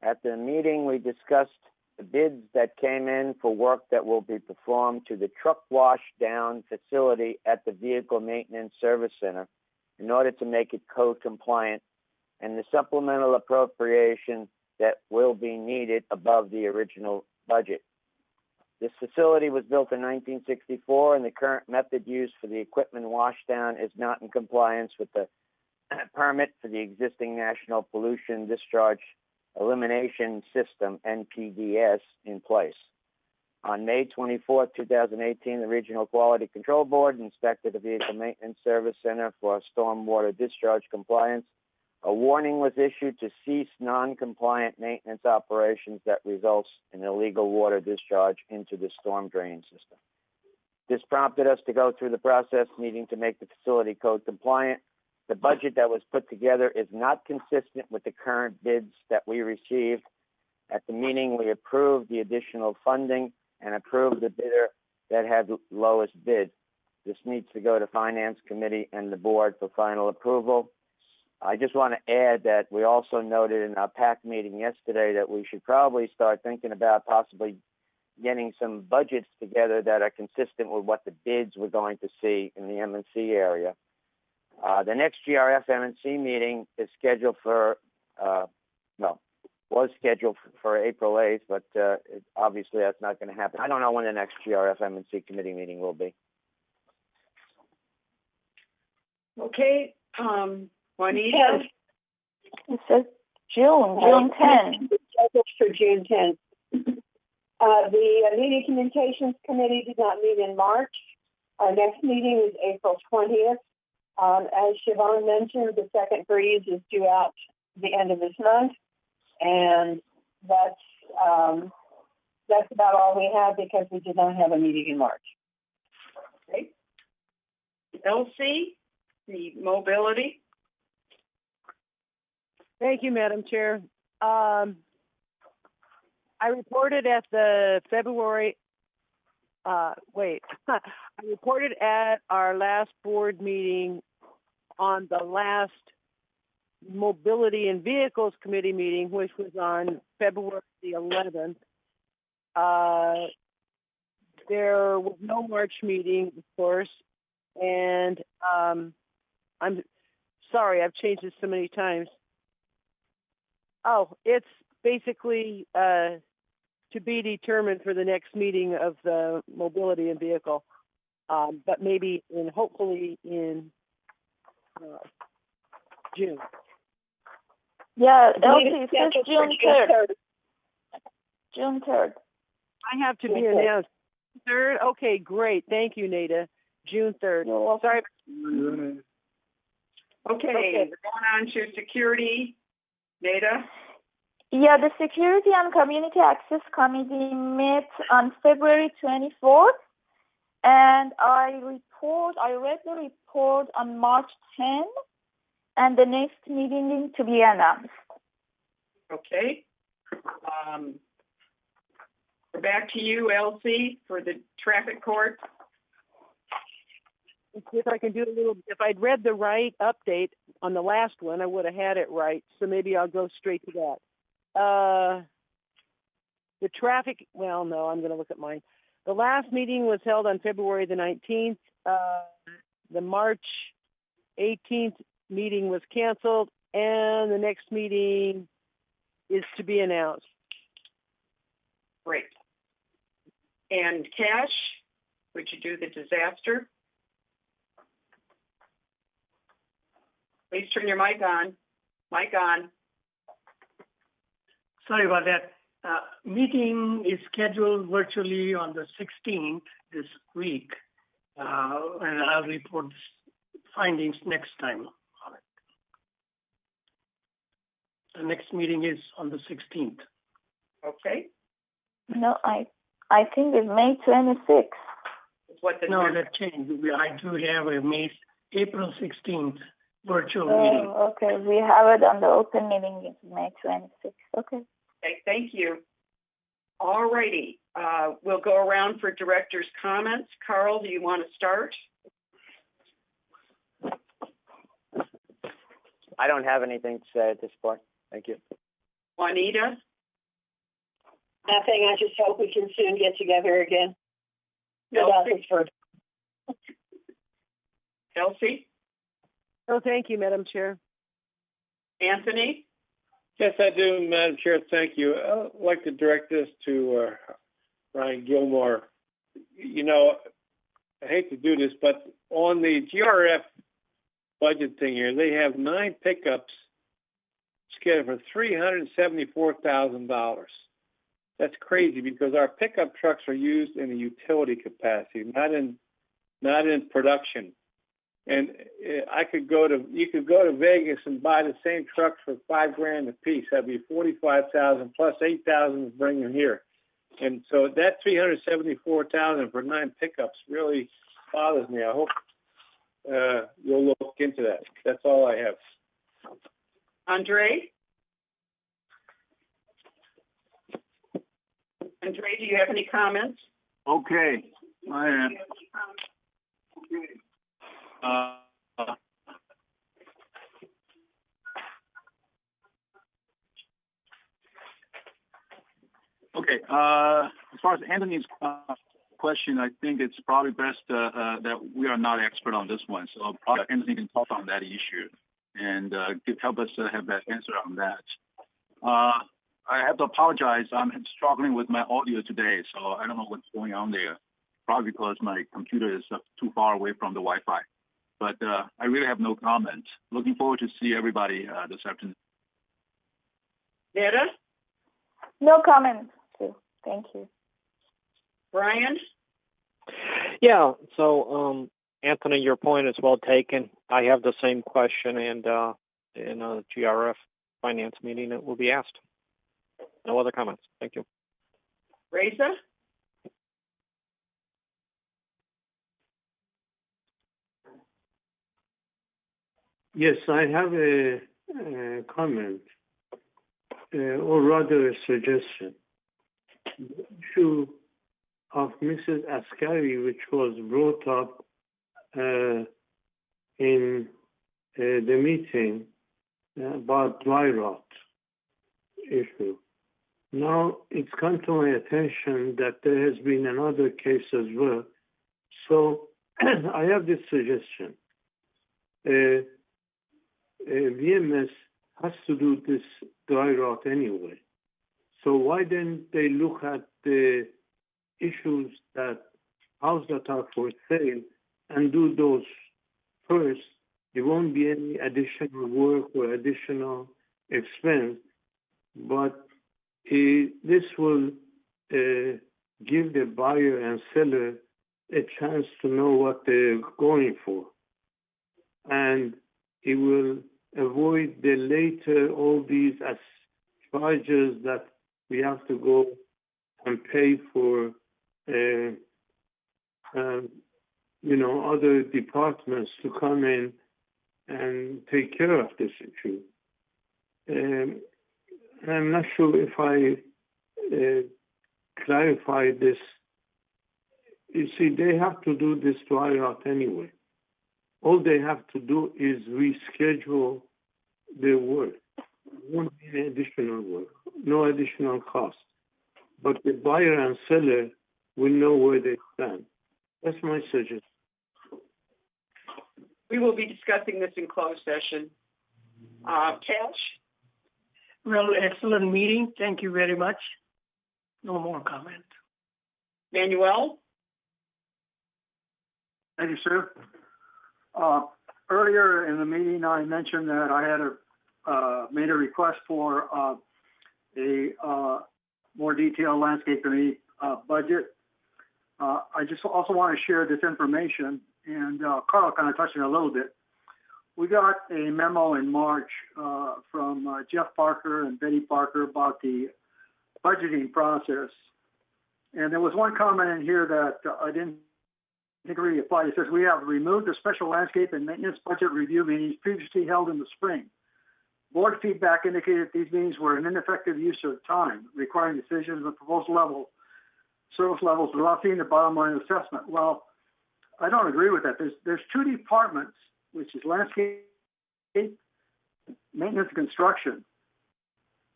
At the meeting, we discussed the bids that came in for work that will be performed to the truck wash down facility at the Vehicle Maintenance Service Center in order to make it code compliant, and the supplemental appropriation that will be needed above the original budget. This facility was built in 1964, and the current method used for the equipment washdown is not in compliance with the permit for the existing National Pollution Discharge Elimination System, NPDS, in place. On May 24, 2018, the Regional Quality Control Board inspected the Vehicle Maintenance Service Center for stormwater discharge compliance. A warning was issued to cease non-compliant maintenance operations that results in illegal water discharge into the storm drain system. This prompted us to go through the process needing to make the facility code compliant. The budget that was put together is not consistent with the current bids that we received. At the meeting, we approved the additional funding and approved the bidder that had the lowest bid. This needs to go to Finance Committee and the board for final approval. I just want to add that we also noted in our PAC meeting yesterday that we should probably start thinking about possibly getting some budgets together that are consistent with what the bids we're going to see in the M&C area. The next GRF M&C meeting is scheduled for, was scheduled for April 8th, but obviously that's not going to happen. I don't know when the next GRF M&C committee meeting will be. Okay, Juanita? It says June 10. For June 10th. The Media Communications Committee did not meet in March. Our next meeting is April 20th. As Siobhan mentioned, the second freeze is due out the end of this month, and that's about all we have because we did not have a meeting in March. Okay. LC, the mobility. Thank you, Madam Chair. I reported at the February, I reported at our last board meeting on the last Mobility and Vehicles Committee meeting, which was on February the 11th. There was no March meeting, of course, and I'm sorry, I've changed this so many times. Oh, it's basically to be determined for the next meeting of the Mobility and Vehicle, but maybe hopefully in June. Yeah, Elsie, it says June 3rd. June 3rd. I have to be announced. 3rd? Okay, great. Thank you, Nada. June 3rd. Sorry. Okay, we're going on to security. Nada? Yeah, the Security and Community Access Committee met on February 24th, and I read the report on March 10th, and the next meeting to be announced. Okay. We're back to you, LC, for the traffic court. If I can do a little, if I'd read the right update on the last one, I would have had it right. So maybe I'll go straight to that. The traffic, well, no, I'm going to look at mine. The last meeting was held on February the 19th. The March 18th meeting was canceled. and the next meeting is to be announced. Great. And Cash, would you do the disaster? Please turn your mic on. Mic on. Sorry about that. Meeting is scheduled virtually on the 16th this week, and I'll report findings next time on it. The next meeting is on the 16th. Okay. No, I think it's May 26th. No, that changed. I do have a April 16th virtual meeting. Oh, okay. We have it on the open meeting. It's May 26th. Okay. Okay, thank you. All righty. We'll go around for director's comments. Carl, do you want to start? I don't have anything to say at this point. Thank you. Juanita? Nothing. I just hope we can soon get together again. Kelsey? Oh, thank you, Madam Chair. Anthony? Yes, I do, Madam Chair. Thank you. I'd like to direct this to Ryan Gilmore. You know, I hate to do this, but on the GRF budget thing here, they have 9 pickups scheduled for $374,000. That's crazy because our pickup trucks are used in a utility capacity, not in production. And you could go to Vegas and buy the same trucks for $5,000 a piece. That'd be $45,000 plus $8,000 to bring them here. And so that $374,000 for 9 pickups really bothers me. I hope you'll look into that. That's all I have. Andre? Andre, do you have any comments? Okay, I am. Okay, as far as Anthony's question, I think it's probably best that we are not expert on this one, so probably Anthony can talk on that issue and help us have that answer on that. I have to apologize. I'm struggling with my audio today, so I don't know what's going on there. Probably because my computer is too far away from the Wi-Fi. But I really have no comment. Looking forward to see everybody this afternoon. Netta? No comment, too. Thank you. Brian? Yeah, so Anthony, your point is well taken. I have the same question, and in a GRF finance meeting it will be asked. No other comments. Thank you. Reza? Yes, I have a comment, or rather a suggestion. The issue of Mrs. Askari, which was brought up in the meeting about dry rot issue. Now it's come to my attention that there has been another case as well. So I have this suggestion. VMS has to do this dry rot anyway. So why didn't they look at the issues house that are for sale and do those first? There won't be any additional work or additional expense, but this will give the buyer and seller a chance to know what they're going for. And it will avoid the later all these charges that we have to go and pay for, other departments to come in and take care of this issue. I'm not sure if I clarified this. You see, they have to do this dry rot anyway. All they have to do is reschedule their work. There won't be any additional work, no additional cost. But the buyer and seller will know where they stand. That's my suggestion. We will be discussing this in closed session. Cash? Well, excellent meeting. Thank you very much. No more comment. Manuel? Thank you, sir. Earlier in the meeting, I mentioned that I had made a request for a more detailed landscape committee budget. I just also want to share this information, and Carl kind of touched on it a little bit. We got a memo in March from Jeff Parker and Betty Parker about the budgeting process. And there was one comment in here that I didn't think really applied. It says, we have removed the special landscape and maintenance budget review meetings previously held in the spring. Board feedback indicated these meetings were an ineffective use of time, requiring decisions at proposal level, service levels without seeing the bottom line assessment. Well, I don't agree with that. There's two departments, which is landscape, maintenance, and construction.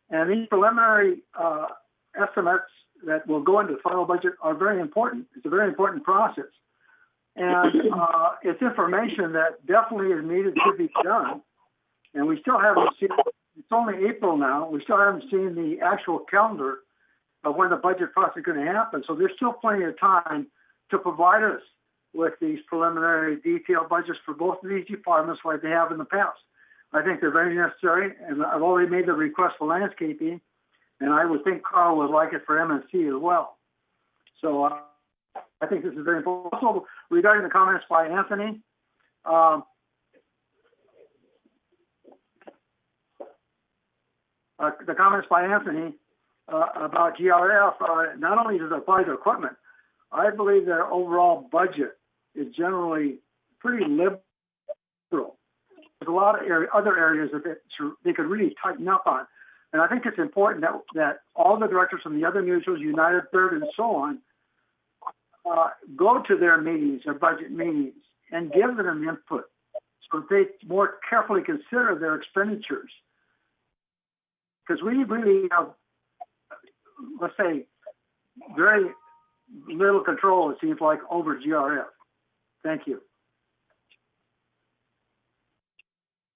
And these preliminary estimates that will go into the final budget are very important. It's a very important process. And it's information that definitely is needed to be done. And we still haven't seen, it's only April now, we still haven't seen the actual calendar of when the budget process is going to happen. So there's still plenty of time to provide us with these preliminary detailed budgets for both of these departments like they have in the past. I think they're very necessary, and I've already made the request for landscaping, and I would think Carl would like it for MNC as well. So I think this is very important. Also, regarding the comments by Anthony, about GRF, not only does it apply to equipment, I believe their overall budget is generally pretty liberal. There's a lot of other areas that they could really tighten up on. And I think it's important that all the directors from the other mutuals, United Third, and so on, go to their meetings, their budget meetings, and give them input so that they more carefully consider their expenditures. Because we really have, let's say, very little control, it seems like, over GRF. Thank you.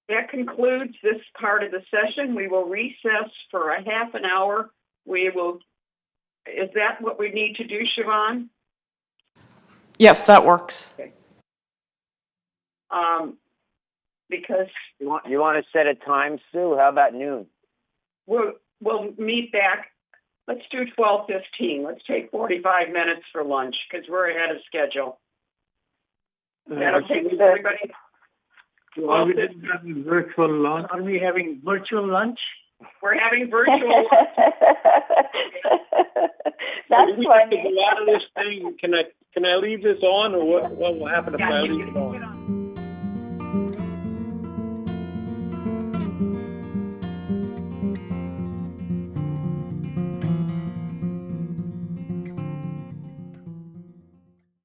That concludes this part of the session. We will recess for a half an hour. Is that what we need to do, Siobhan? Yes, that works. Okay. Because you want to set a time, Sue? How about noon? We'll meet back. Let's do 12:15. Let's take 45 minutes for lunch because we're ahead of schedule. That'll take everybody. Are we having virtual lunch? Are we having virtual lunch? We're having virtual lunch. That's funny. A lot of this thing. Can I leave this on, or what will happen if I leave it on?